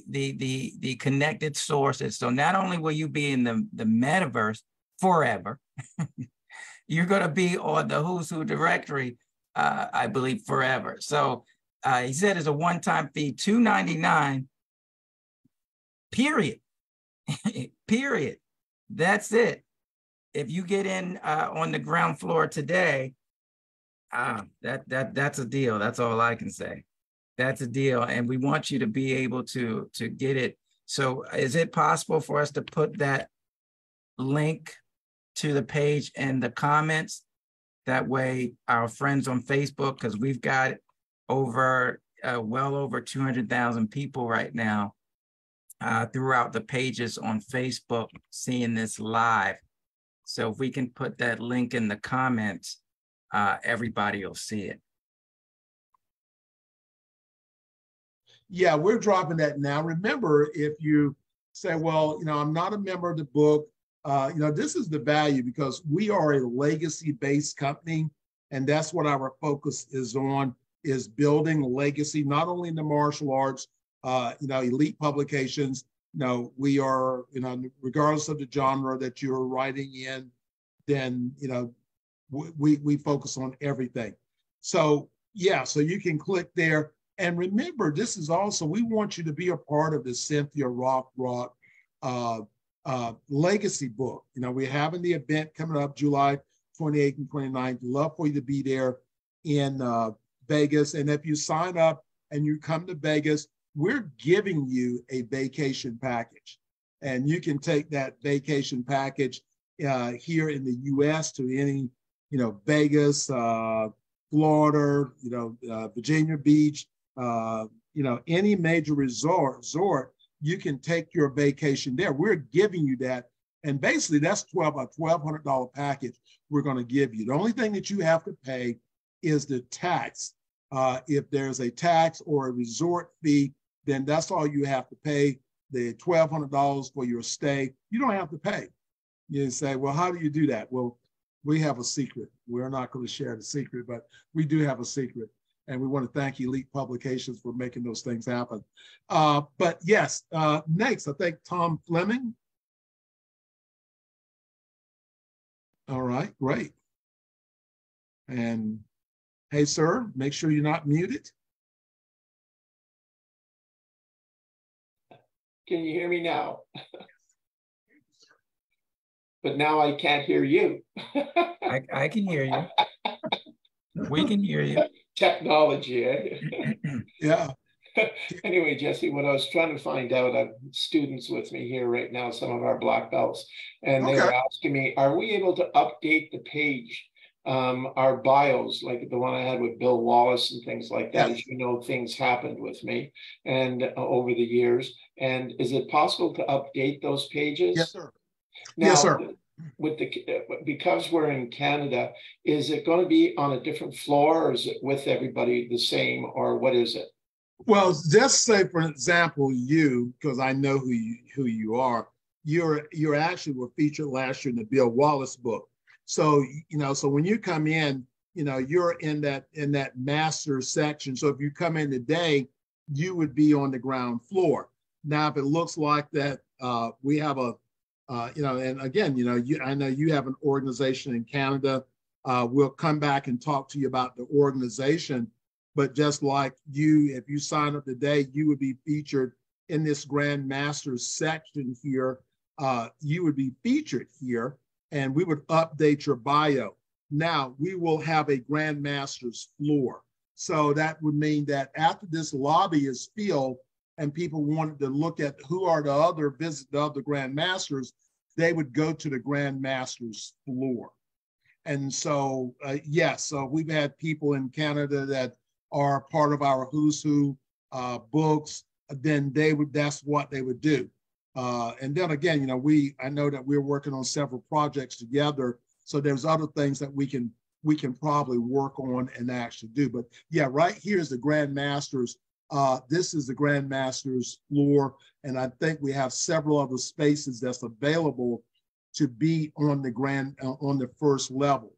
the connected sources. So not only will you be in the metaverse forever, you're going to be on the Who's Who directory, I believe, forever. So he said it's a one-time fee, $2.99, period. Period. That's it. If you get in on the ground floor today, that's a deal. That's all I can say. That's a deal. And we want you to be able to get it. So is it possible for us to put that link to the page in the comments? That way our friends on Facebook, because we've got over well over 200,000 people right now throughout the pages on Facebook seeing this live. So if we can put that link in the comments, everybody will see it. Yeah, we're dropping that now. Remember, if you say, well, I'm not a member of the book, this is the value, because we are a legacy-based company, and that's what our focus is on, is building legacy, not only in the martial arts, elite publications. We are, regardless of the genre that you're writing in, then, we focus on everything. So, yeah, so you can click there. And remember, this is also, we want you to be a part of the Cynthia Rothrock legacy book. We're having the event coming up July 28th and 29th. Love for you to be there in Vegas. And if you sign up and you come to Vegas, we're giving you a vacation package. And you can take that vacation package here in the US to any, Vegas, Florida, Virginia Beach, any major resort, you can take your vacation there. We're giving you that. And basically that's a $1,200 package we're going to give you. The only thing that you have to pay is the tax. If there's a tax or a resort fee, then that's all you have to pay. The $1,200 for your stay, you don't have to pay. You say, well, how do you do that? Well, we have a secret. We're not going to share the secret, but we do have a secret. And we want to thank Elite Publications for making those things happen. But yes, next, I think Tom Fleming. All right, great. And hey, sir, make sure you're not muted. Can you hear me now? But now I can't hear you. I can hear you. We can hear you. Technology, eh? Yeah. Anyway, Jesse, what I was trying to find out, I have students with me here right now, some of our black belts, and they were asking me, are we able to update the page, our bios, like the one I had with Bill Wallace and things like that? As you know, things happened with me and over the years. And is it possible to update those pages? Yes, sir. Now, yes, sir. With because we're in Canada, is it going to be on a different floor, or is it with everybody the same, or what is it? Well, just say, for example, you, because I know who you are, you're actually were featured last year in the Bill Wallace book. So, so when you come in, you're in that master section. So if you come in today, you would be on the ground floor. Now, if it looks like that, we have a, and again, I know you have an organization in Canada. We'll come back and talk to you about the organization. But just like you, if you sign up today, you would be featured in this Grand Masters section here. You would be featured here, and we would update your bio. Now, we will have a Grand Masters floor. So that would mean that after this lobby is filled and people wanted to look at who are the other Grand Masters, they would go to the Grand Masters floor. And so, yes, so we've had people in Canada that are part of our Who's Who books, then that's what they would do. And then again, I know that we're working on several projects together. So there's other things that we can probably work on and actually do. But yeah, right here is the Grand Masters. This is the Grand Masters floor. And I think we have several other spaces that's available to be on the first level.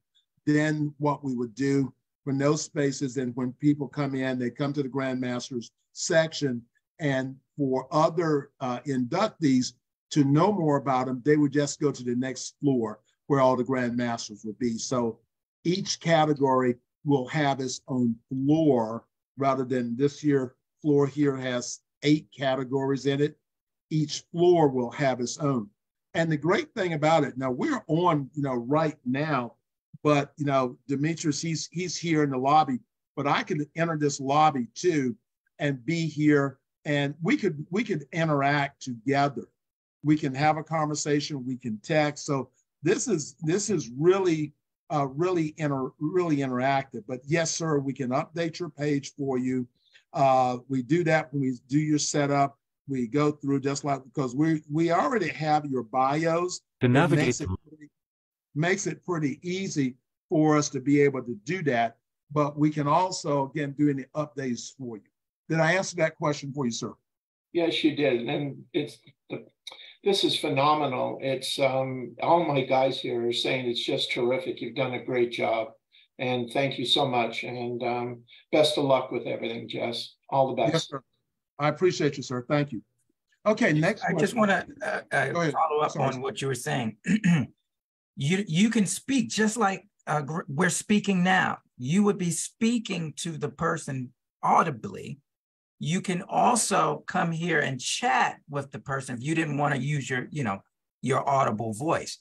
Then what we would do from those spaces, and when people come in, they come to the Grand Masters section, and for other inductees to know more about them, they would just go to the next floor where all the Grand Masters would be. So each category will have its own floor, rather than this year floor here has 8 categories in it. Each floor will have its own. And the great thing about it, now we're on, right now, but Demetrius, he's here in the lobby, but I could enter this lobby too and be here, and we could interact together. We can have a conversation, we can text. So this is really interactive. But yes, sir, we can update your page for you. We do that when we do your setup. We go through just like, because we already have your bios. To navigate makes it pretty easy for us to be able to do that, but we can also, again, do any updates for you. Did I answer that question for you, sir? Yes, you did. And this is phenomenal. It's all my guys here are saying it's just terrific. You've done a great job. And thank you so much. And best of luck with everything, Jess. All the best. Yes, sir. I appreciate you, sir. Thank you. Okay, next question. I just want to follow up on what you were saying. You can speak just like we're speaking now. You would be speaking to the person audibly. You can also come here and chat with the person if you didn't want to use your audible voice.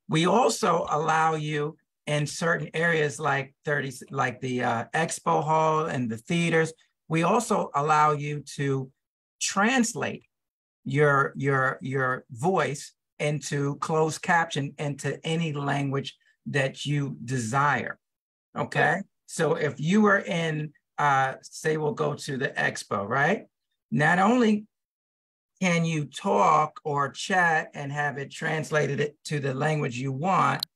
We also allow you in certain areas like the expo hall and the theaters. We also allow you to translate your voice into closed caption into any language that you desire. Okay. So if you were in, say we'll go to the expo, right? Not only can you talk or chat and have it translated to the language you want,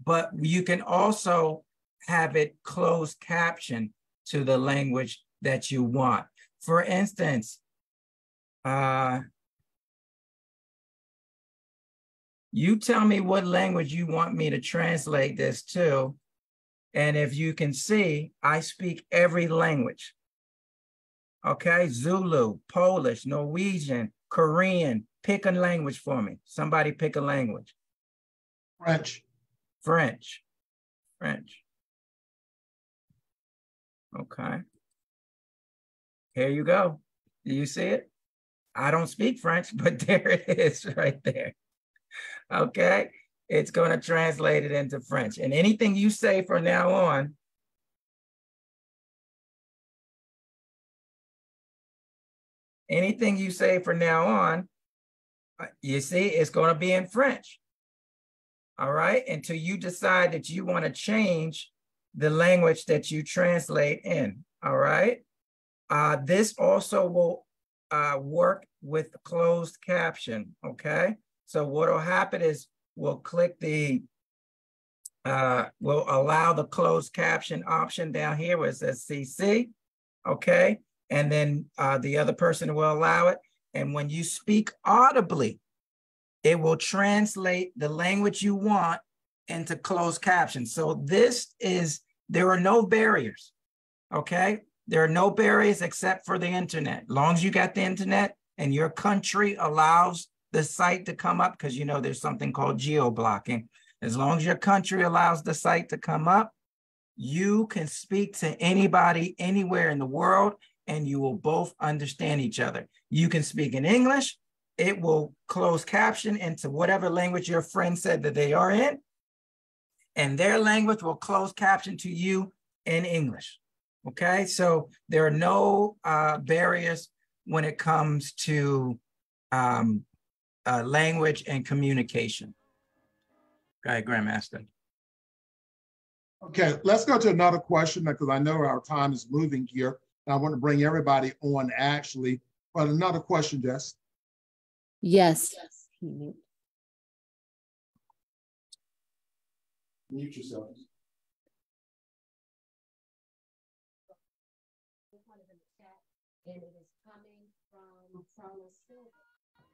but you can also have it closed caption to the language that you want. For instance, you tell me what language you want me to translate this to. And if you can see, I speak every language. Okay, Zulu, Polish, Norwegian, Korean. Pick a language for me. Somebody pick a language. French. Okay. Here you go. Do you see it? I don't speak French, but there it is right there. Okay. It's going to translate it into French. And anything you say from now on, anything you say from now on, you see, it's going to be in French. All right, until you decide that you want to change the language that you translate in. All right. This also will work with closed caption. Okay. So what will happen is we'll click the, we'll allow the closed caption option down here where it says CC. Okay. And then the other person will allow it. And when you speak audibly, it will translate the language you want into closed caption. So this is, there are no barriers, okay? There are no barriers except for the internet. As long as you got the internet and your country allows the site to come up, because you know there's something called geo-blocking. As long as your country allows the site to come up, you can speak to anybody anywhere in the world and you will both understand each other. You can speak in English, it will close caption into whatever language your friend said that they are in, and their language will close caption to you in English. Okay, so there are no barriers when it comes to language and communication. Go ahead, Grandmaster. Okay, let's go to another question because I know our time is moving here. I want to bring everybody on actually, but another question, Jess. Yes. Mute yourself. And it is coming from Carlos Silva,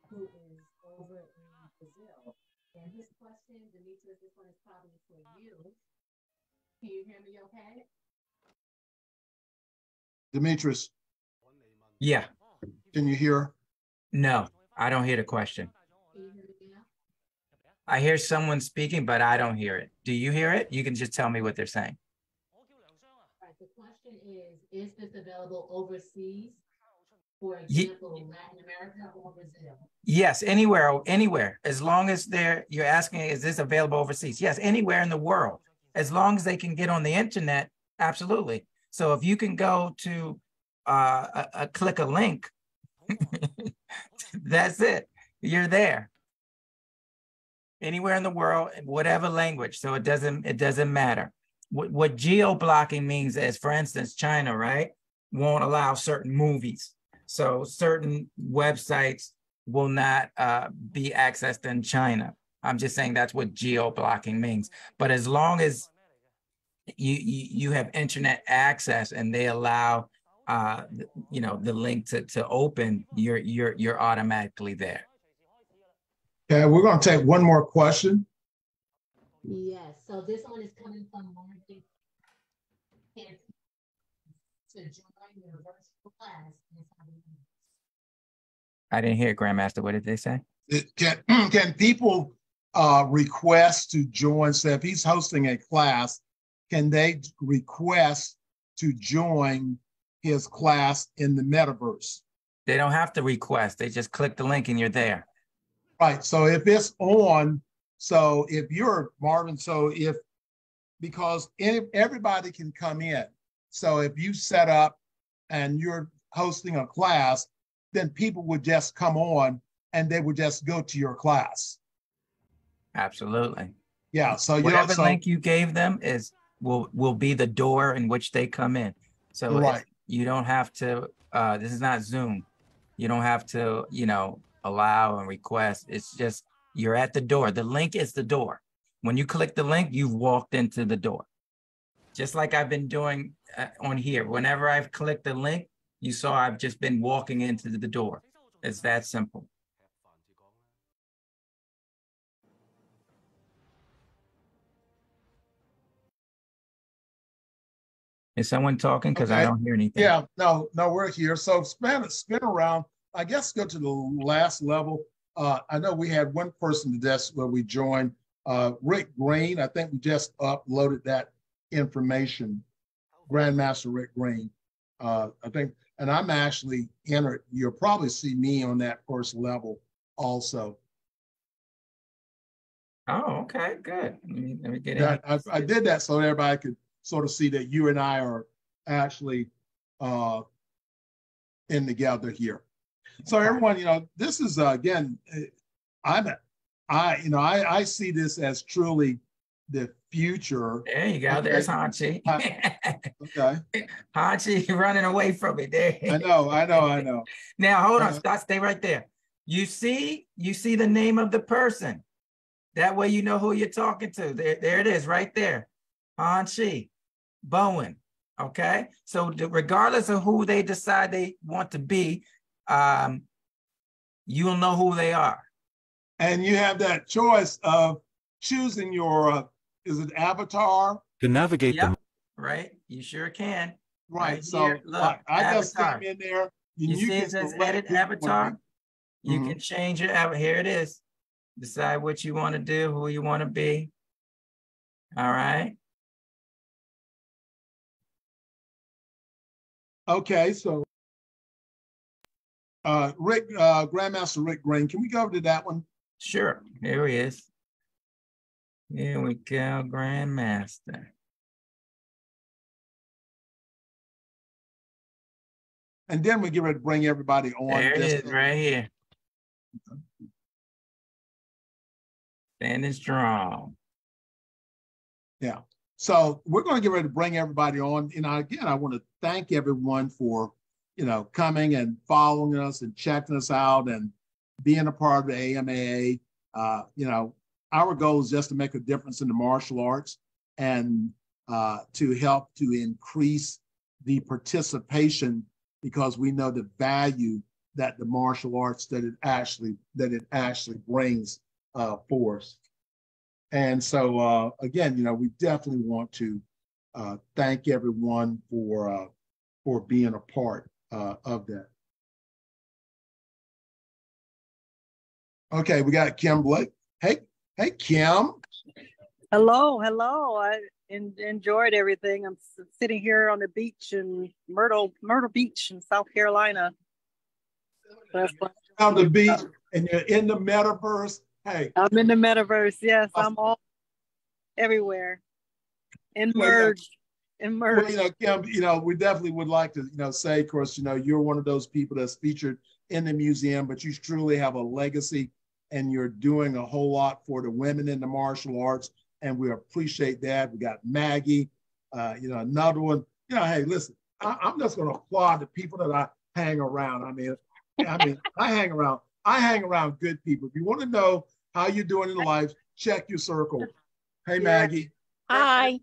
who is over in Brazil. And his question, Demetrius, this one is probably for you. Can you hear me okay? Demetrius. Yeah. Can you hear? No, I don't hear the question. I hear someone speaking, but I don't hear it. Do you hear it? You can just tell me what they're saying. Right, the question is this available overseas? For example, Latin America or Brazil? Yes, anywhere. As long as you're asking, is this available overseas? Yes, anywhere in the world. As long as they can get on the internet, absolutely. So if you can go to click a link, that's it. You're there. Anywhere in the world, whatever language. So it doesn't matter. What geo-blocking means is, for instance, China, right, won't allow certain movies. So certain websites will not be accessed in China. I'm just saying that's what geo-blocking means. But as long as you have internet access and they allow the link to open, you're automatically there. Okay, we're going to take one more question. Yes, so this one is coming from Martin. To join your virtual class. I didn't hear, Grandmaster. What did they say? Can people request to join? So if he's hosting a class, can they request to join his class in the metaverse? They don't have to request. They just click the link and you're there. Right. So if it's on, so if you're Marvin, because everybody can come in. So if you set up and you're hosting a class, then people would just come on and they would just go to your class. Absolutely. Yeah. So whatever link you gave them will be the door in which they come in. So right. You don't have to. This is not Zoom. You don't have to, allow and request. It's just you're at the door. The link is the door. When you click the link, you've walked into the door. Just like I've been doing on here. Whenever I've clicked the link, you saw I've just been walking into the door. It's that simple. Is someone talking? Because I don't hear anything. Yeah, no, we're here. So spin around. I guess go to the last level. I know we had one person that's where we joined, Rick Green. I think we just uploaded that information. Grandmaster Rick Green. I think, and I'm actually entered. You'll probably see me on that first level also. Oh, okay, good. Let me get in. I did that so everybody could sort of see that you and I are actually in together here. So everyone, this is again, I see this as truly the future. There you go. Okay. There's Hanchi. Okay. Hanchi running away from it. There. I know. Now hold on, stay right there. You see the name of the person. That way you know who you're talking to. There it is, right there. Hanchi Bowen. Okay. So regardless of who they decide they want to be, you'll know who they are. And you have that choice of choosing your, is it avatar? To navigate them. Right. You sure can. Right. So here, look, I just came in there. You see it says edit avatar? You can change it. Here it is. Decide what you want to do, who you want to be. All right. Okay, so Grandmaster Rick Green, can we go over to that one? Sure, here he is. Here we go, Grandmaster. And then we get ready to bring everybody on. There it is, right here. Standing strong. Yeah. So we're going to get ready to bring everybody on. Again, I want to thank everyone for, coming and following us and checking us out and being a part of the AMAA. Our goal is just to make a difference in the martial arts and to help to increase the participation, because we know the value that the martial arts that it actually brings for us. And so, again, we definitely want to thank everyone for being a part of that. Okay, we got Kim Blake. Hey, Kim. Hello. I enjoyed everything. I'm sitting here on the beach in Myrtle Beach in South Carolina. On the beach, and you're in the metaverse. Hey, I'm in the metaverse. Yes, I'm all everywhere. Immersed. Well, Kim, we definitely would like to, say, of course, you're one of those people that's featured in the museum, but you truly have a legacy and you're doing a whole lot for the women in the martial arts. And we appreciate that. We got Maggie, another one. Hey, listen, I'm just going to applaud the people that I hang around. I mean, I hang around good people. If you want to know how you're doing in life, check your circle. Hey, Maggie. Hi.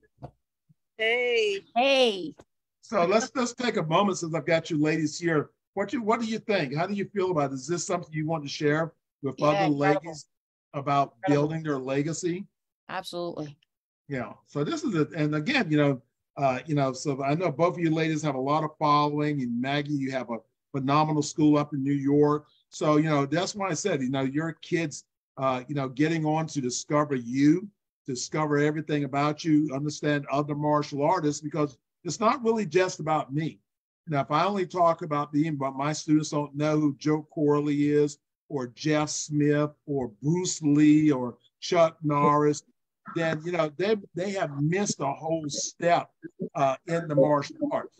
Hey. So let's take a moment, since I've got you ladies here. What do you think? How do you feel about it? Is this something you want to share with other ladies about building their legacy? Absolutely. Yeah. So this is it. And again, so I know both of you ladies have a lot of following, and Maggie, you have a phenomenal school up in New York. So, that's why I said, your kids, getting on to discover everything about you, understand other martial artists, because it's not really just about me. Now, if I only talk about me, but my students don't know who Joe Corley is, or Jeff Smith, or Bruce Lee, or Chuck Norris, then, they have missed a whole step in the martial arts.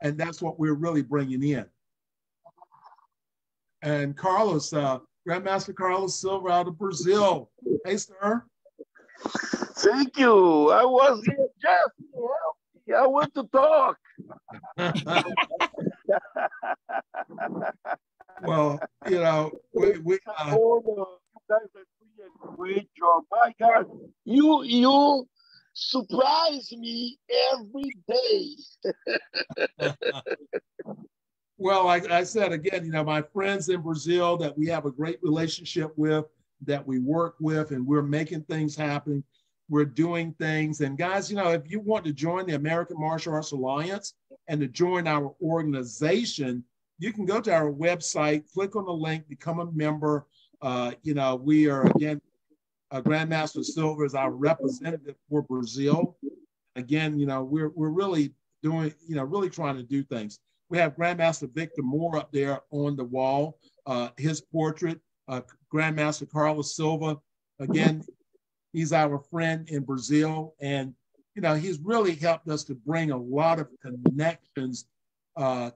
And that's what we're really bringing in. And Carlos, Grandmaster Carlos Silva out of Brazil. Hey, sir. Thank you. I was here just healthy. I want to talk. Well, we you guys are doing a great job. My God, you surprise me every day. Well, like I said, again, my friends in Brazil that we have a great relationship with, that we work with, and we're making things happen. We're doing things. And guys, if you want to join the American Martial Arts Alliance and to join our organization, you can go to our website, click on the link, become a member. We are, again, Grandmaster Silva is our representative for Brazil. Again, we're really doing, really trying to do things. We have Grandmaster Victor Moore up there on the wall, his portrait, Grandmaster Carlos Silva. Again, he's our friend in Brazil, and he's really helped us to bring a lot of connections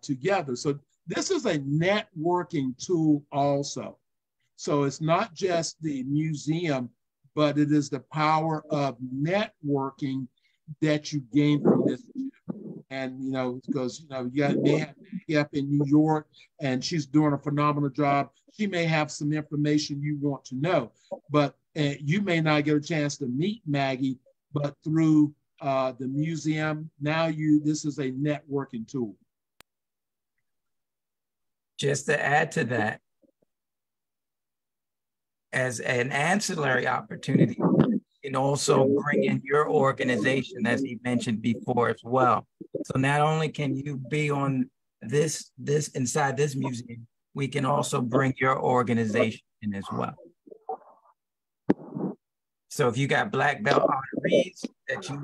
together. So this is a networking tool also. So it's not just the museum, but it is the power of networking that you gain from this. And, because, you may have Maggie up in New York and she's doing a phenomenal job. She may have some information you want to know, but you may not get a chance to meet Maggie, but through the museum, this is a networking tool. Just to add to that, as an ancillary opportunity, you can also bring in your organization, as he mentioned before as well. So not only can you be on this inside this museum, we can also bring your organization in as well. So if you got black belt honorees that you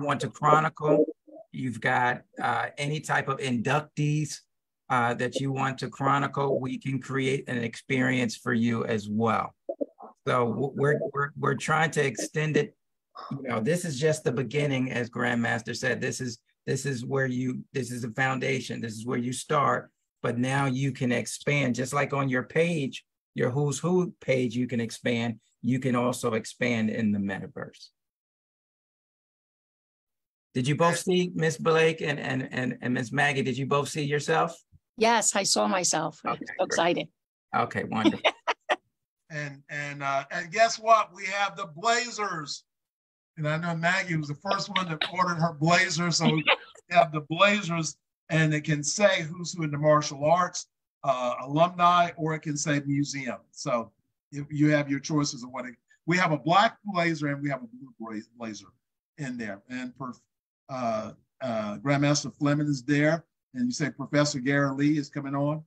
want to chronicle, you've got any type of inductees that you want to chronicle, we can create an experience for you as well. So we're trying to extend it. This is just the beginning, as Grandmaster said. This is the foundation. This is where you start. But now you can expand, just like on your page, your Who's Who page, you can expand. You can also expand in the metaverse. Did you both see Miss Blake and Miss Maggie? Did you both see yourself? Yes, I saw myself. Okay, so excited. Okay, wonderful. And guess what? We have the Blazers. And I know Maggie was the first one that ordered her Blazers. So we have the Blazers, and it can say Who's Who in the martial arts, alumni, or it can say museum. So you have your choices of what we have a black blazer and we have a blue blazer in there. And Grandmaster Fleming is there. And you say Professor Gary Lee is coming on.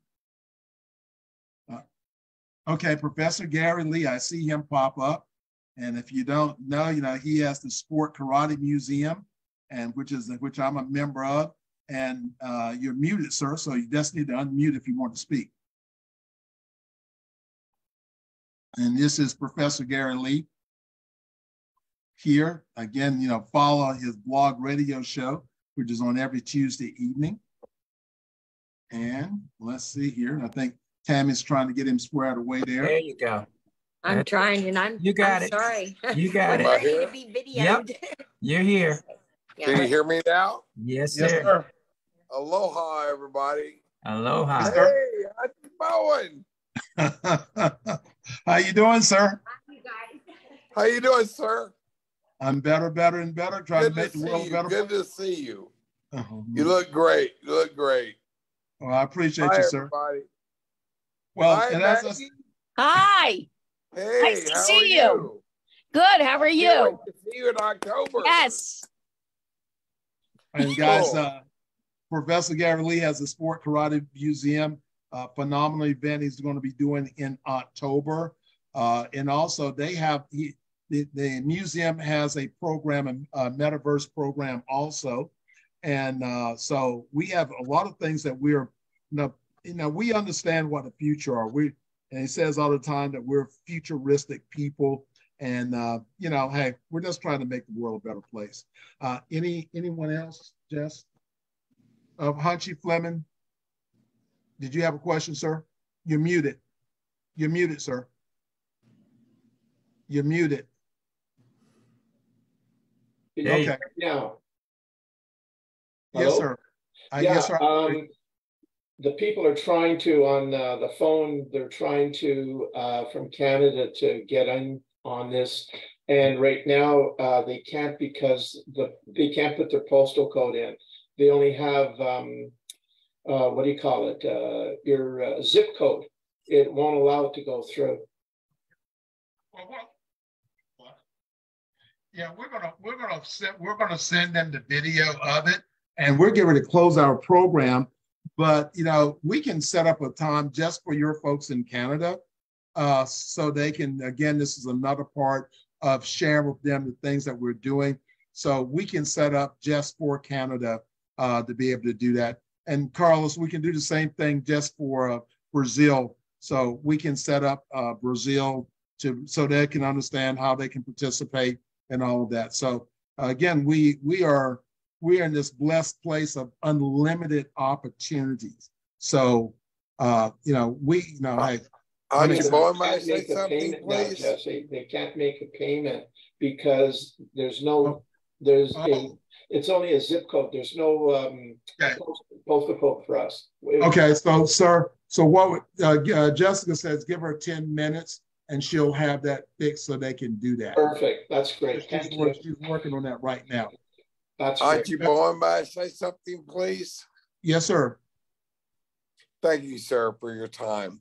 Okay, Professor Gary Lee, I see him pop up. And if you don't know, he has the Sport Karate Museum, and which I'm a member of. And you're muted, sir, so you just need to unmute if you want to speak. And this is Professor Gary Lee here. Again, follow his blog radio show, which is on every Tuesday evening. And let's see here. I think Tammy's trying to get him squared away there. There you go. I'm trying, and I'm sorry. You got it. I need to be videoed. Yep. You're here. Can you hear me now? Yes, yes, sir. Aloha, everybody. Aloha. Hey, how's it going? How you doing, sir? How you doing, sir? I'm better, and better. Trying to make the world better. Good to see you. You look great. You look great. Well, I appreciate you, sir. Everybody. Well, hi, and Maggie. Hi. Hey, nice to see you. you. Good. How are you? Can't wait to see you in October. Yes. And guys, Professor Gary Lee has a Sport Karate Museum, phenomenal event he's going to be doing in October. And also they have, the museum has a program, a Metaverse program also. And so we have a lot of things that we're, we understand what the future are. And he says all the time that we're futuristic people. And, hey, we're just trying to make the world a better place. Anyone else, Jess? Hunchy Fleming, did you have a question, sir? You're muted. You're muted, sir. You're muted. Okay. Now. Yes, sir. Yes, sir. The people are trying to, on the phone, they're trying to, from Canada, to get on this. And right now, they can't because they can't put their postal code in. They only have, what do you call it? Your zip code. It won't allow it to go through. Yeah, we're gonna send them the video of it, and we're getting ready to close our program. But we can set up a time just for your folks in Canada, so they can. Again, this is another part of sharing with them the things that we're doing. So we can set up just for Canada to be able to do that. And Carlos, we can do the same thing just for Brazil. So we can set up Brazil so they can understand how they can participate and all of that. So again, we're we're in this blessed place of unlimited opportunities. So, you know, hey, Boy, might say something, please. Now, Jesse, they can't make a payment because there's no, it's only a zip code. There's no postal code for us. Okay, so sir, so what Jessica says, give her 10 minutes and she'll have that fixed so they can do that. Perfect. That's great. She's working on that right now. That's great. Aren't you born by say something, please? Yes, sir. Thank you, sir, for your time.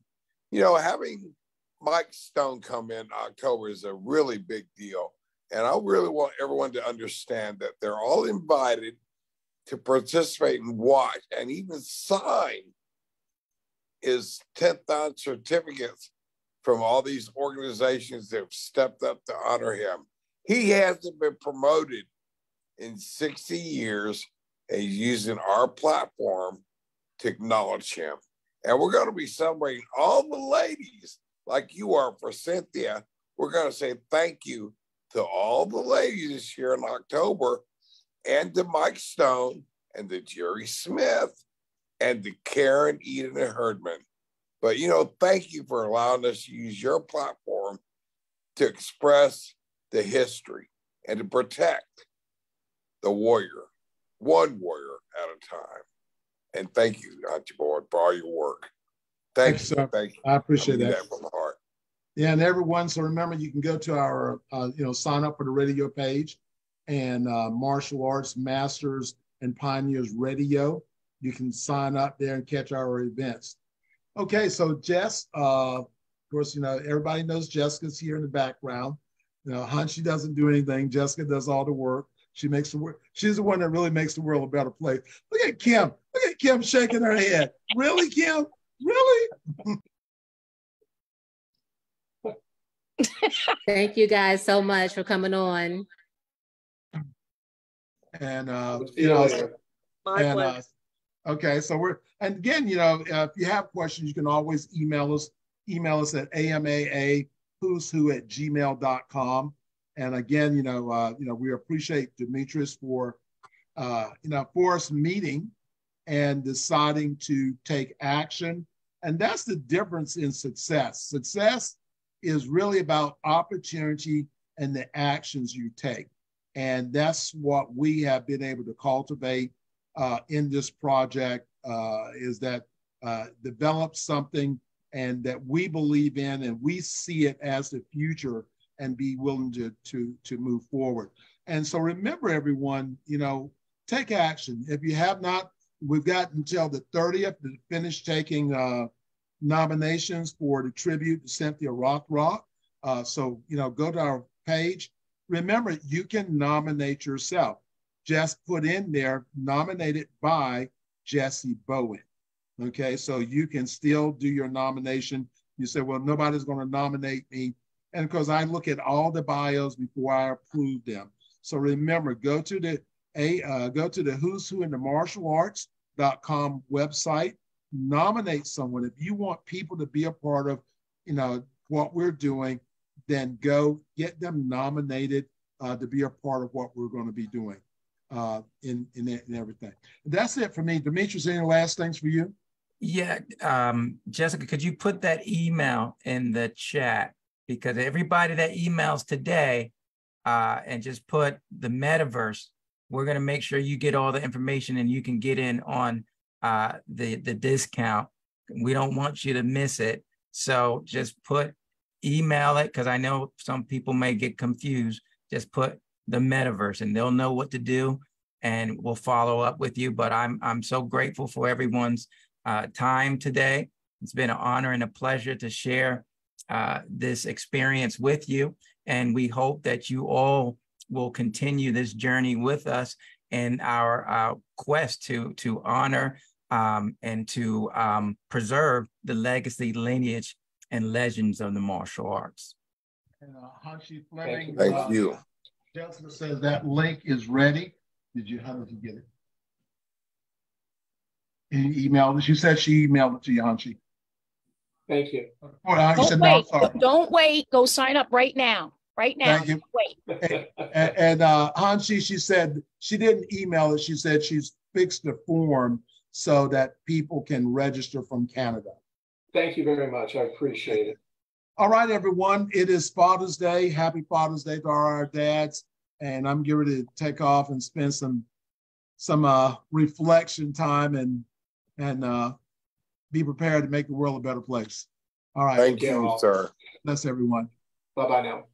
You know, having Mike Stone come in October is a really big deal. And I really want everyone to understand that they're all invited to participate and watch and even sign his 10,000 certificates from all these organizations that have stepped up to honor him. He hasn't been promoted in 60 years, and he's using our platform to acknowledge him. And we're going to be celebrating all the ladies like you are for Cynthia. We're going to say thank you to all the ladies this year in October, and to Mike Stone, and to Jerry Smith, and to Karen, Eden, and Herdman. But, you know, thank you for allowing us to use your platform to express the history and to protect the warrior, one warrior at a time. And thank you, Auntie Boy, for all your work. Thank you. Sir. Thank you. I appreciate that. From the heart. Yeah, and everyone, so remember, you can go to our, sign up for the radio page and Martial Arts Masters and Pioneers Radio. You can sign up there and catch our events. Okay, so Jess, of course, everybody knows Jessica's here in the background. Hanshi doesn't do anything. Jessica does all the work. She makes the work. She's the one that really makes the world a better place. Look at Kim. Look at Kim shaking her head. Really, Kim? Really? Thank you guys so much for coming on. And My okay, so and again, if you have questions, you can always email us. Email us at amaa@gmail.com. And again, we appreciate Demetrius for us meeting and deciding to take action. And that's the difference in success. Success is really about opportunity and the actions you take. And that's what we have been able to cultivate in this project, is that develop something and that we believe in and we see it as the future and be willing to move forward. And so remember, everyone, take action. If you have not, we've got until the 30th to finish taking nominations for the tribute to Cynthia Rothrock. So, go to our page. Remember, you can nominate yourself. Just put in there, nominated by Jesse Bowen. Okay, so you can still do your nomination. You say, well, nobody's going to nominate me. And because I look at all the bios before I approve them. So remember, go to the Who's Who in the Martial Arts.com website, nominate someone. If you want people to be a part of, what we're doing, then go get them nominated to be a part of what we're going to be doing in everything. That's it for me. Demetrius, any last things for you? Yeah, Jessica, could you put that email in the chat? Because everybody that emails today and just put the metaverse, we're going to make sure you get all the information and you can get in on the discount. We don't want you to miss it. So just email it, because I know some people may get confused. Just put the metaverse and they'll know what to do, and we'll follow up with you. But I'm so grateful for everyone's time today. It's been an honor and a pleasure to share this experience with you. And we hope that you all will continue this journey with us in our quest to honor and to preserve the legacy, lineage, and legends of the martial arts. And Hanshi Fleming, thank you. Jessica says that link is ready. How did you get it? You emailed it. She said she emailed it to you, Hanshi. Thank you. Don't wait. Don't wait. Go sign up right now. right now. Thank you. Wait. And Hanshi, she said she didn't email it. She said she's fixed a form so that people can register from Canada. Thank you very much. I appreciate it. All right, everyone. It is Father's Day. Happy Father's Day to our dads. And I'm getting ready to take off and spend some reflection time and be prepared to make the world a better place. All right. Thank you, sir. Bless everyone. Bye-bye now.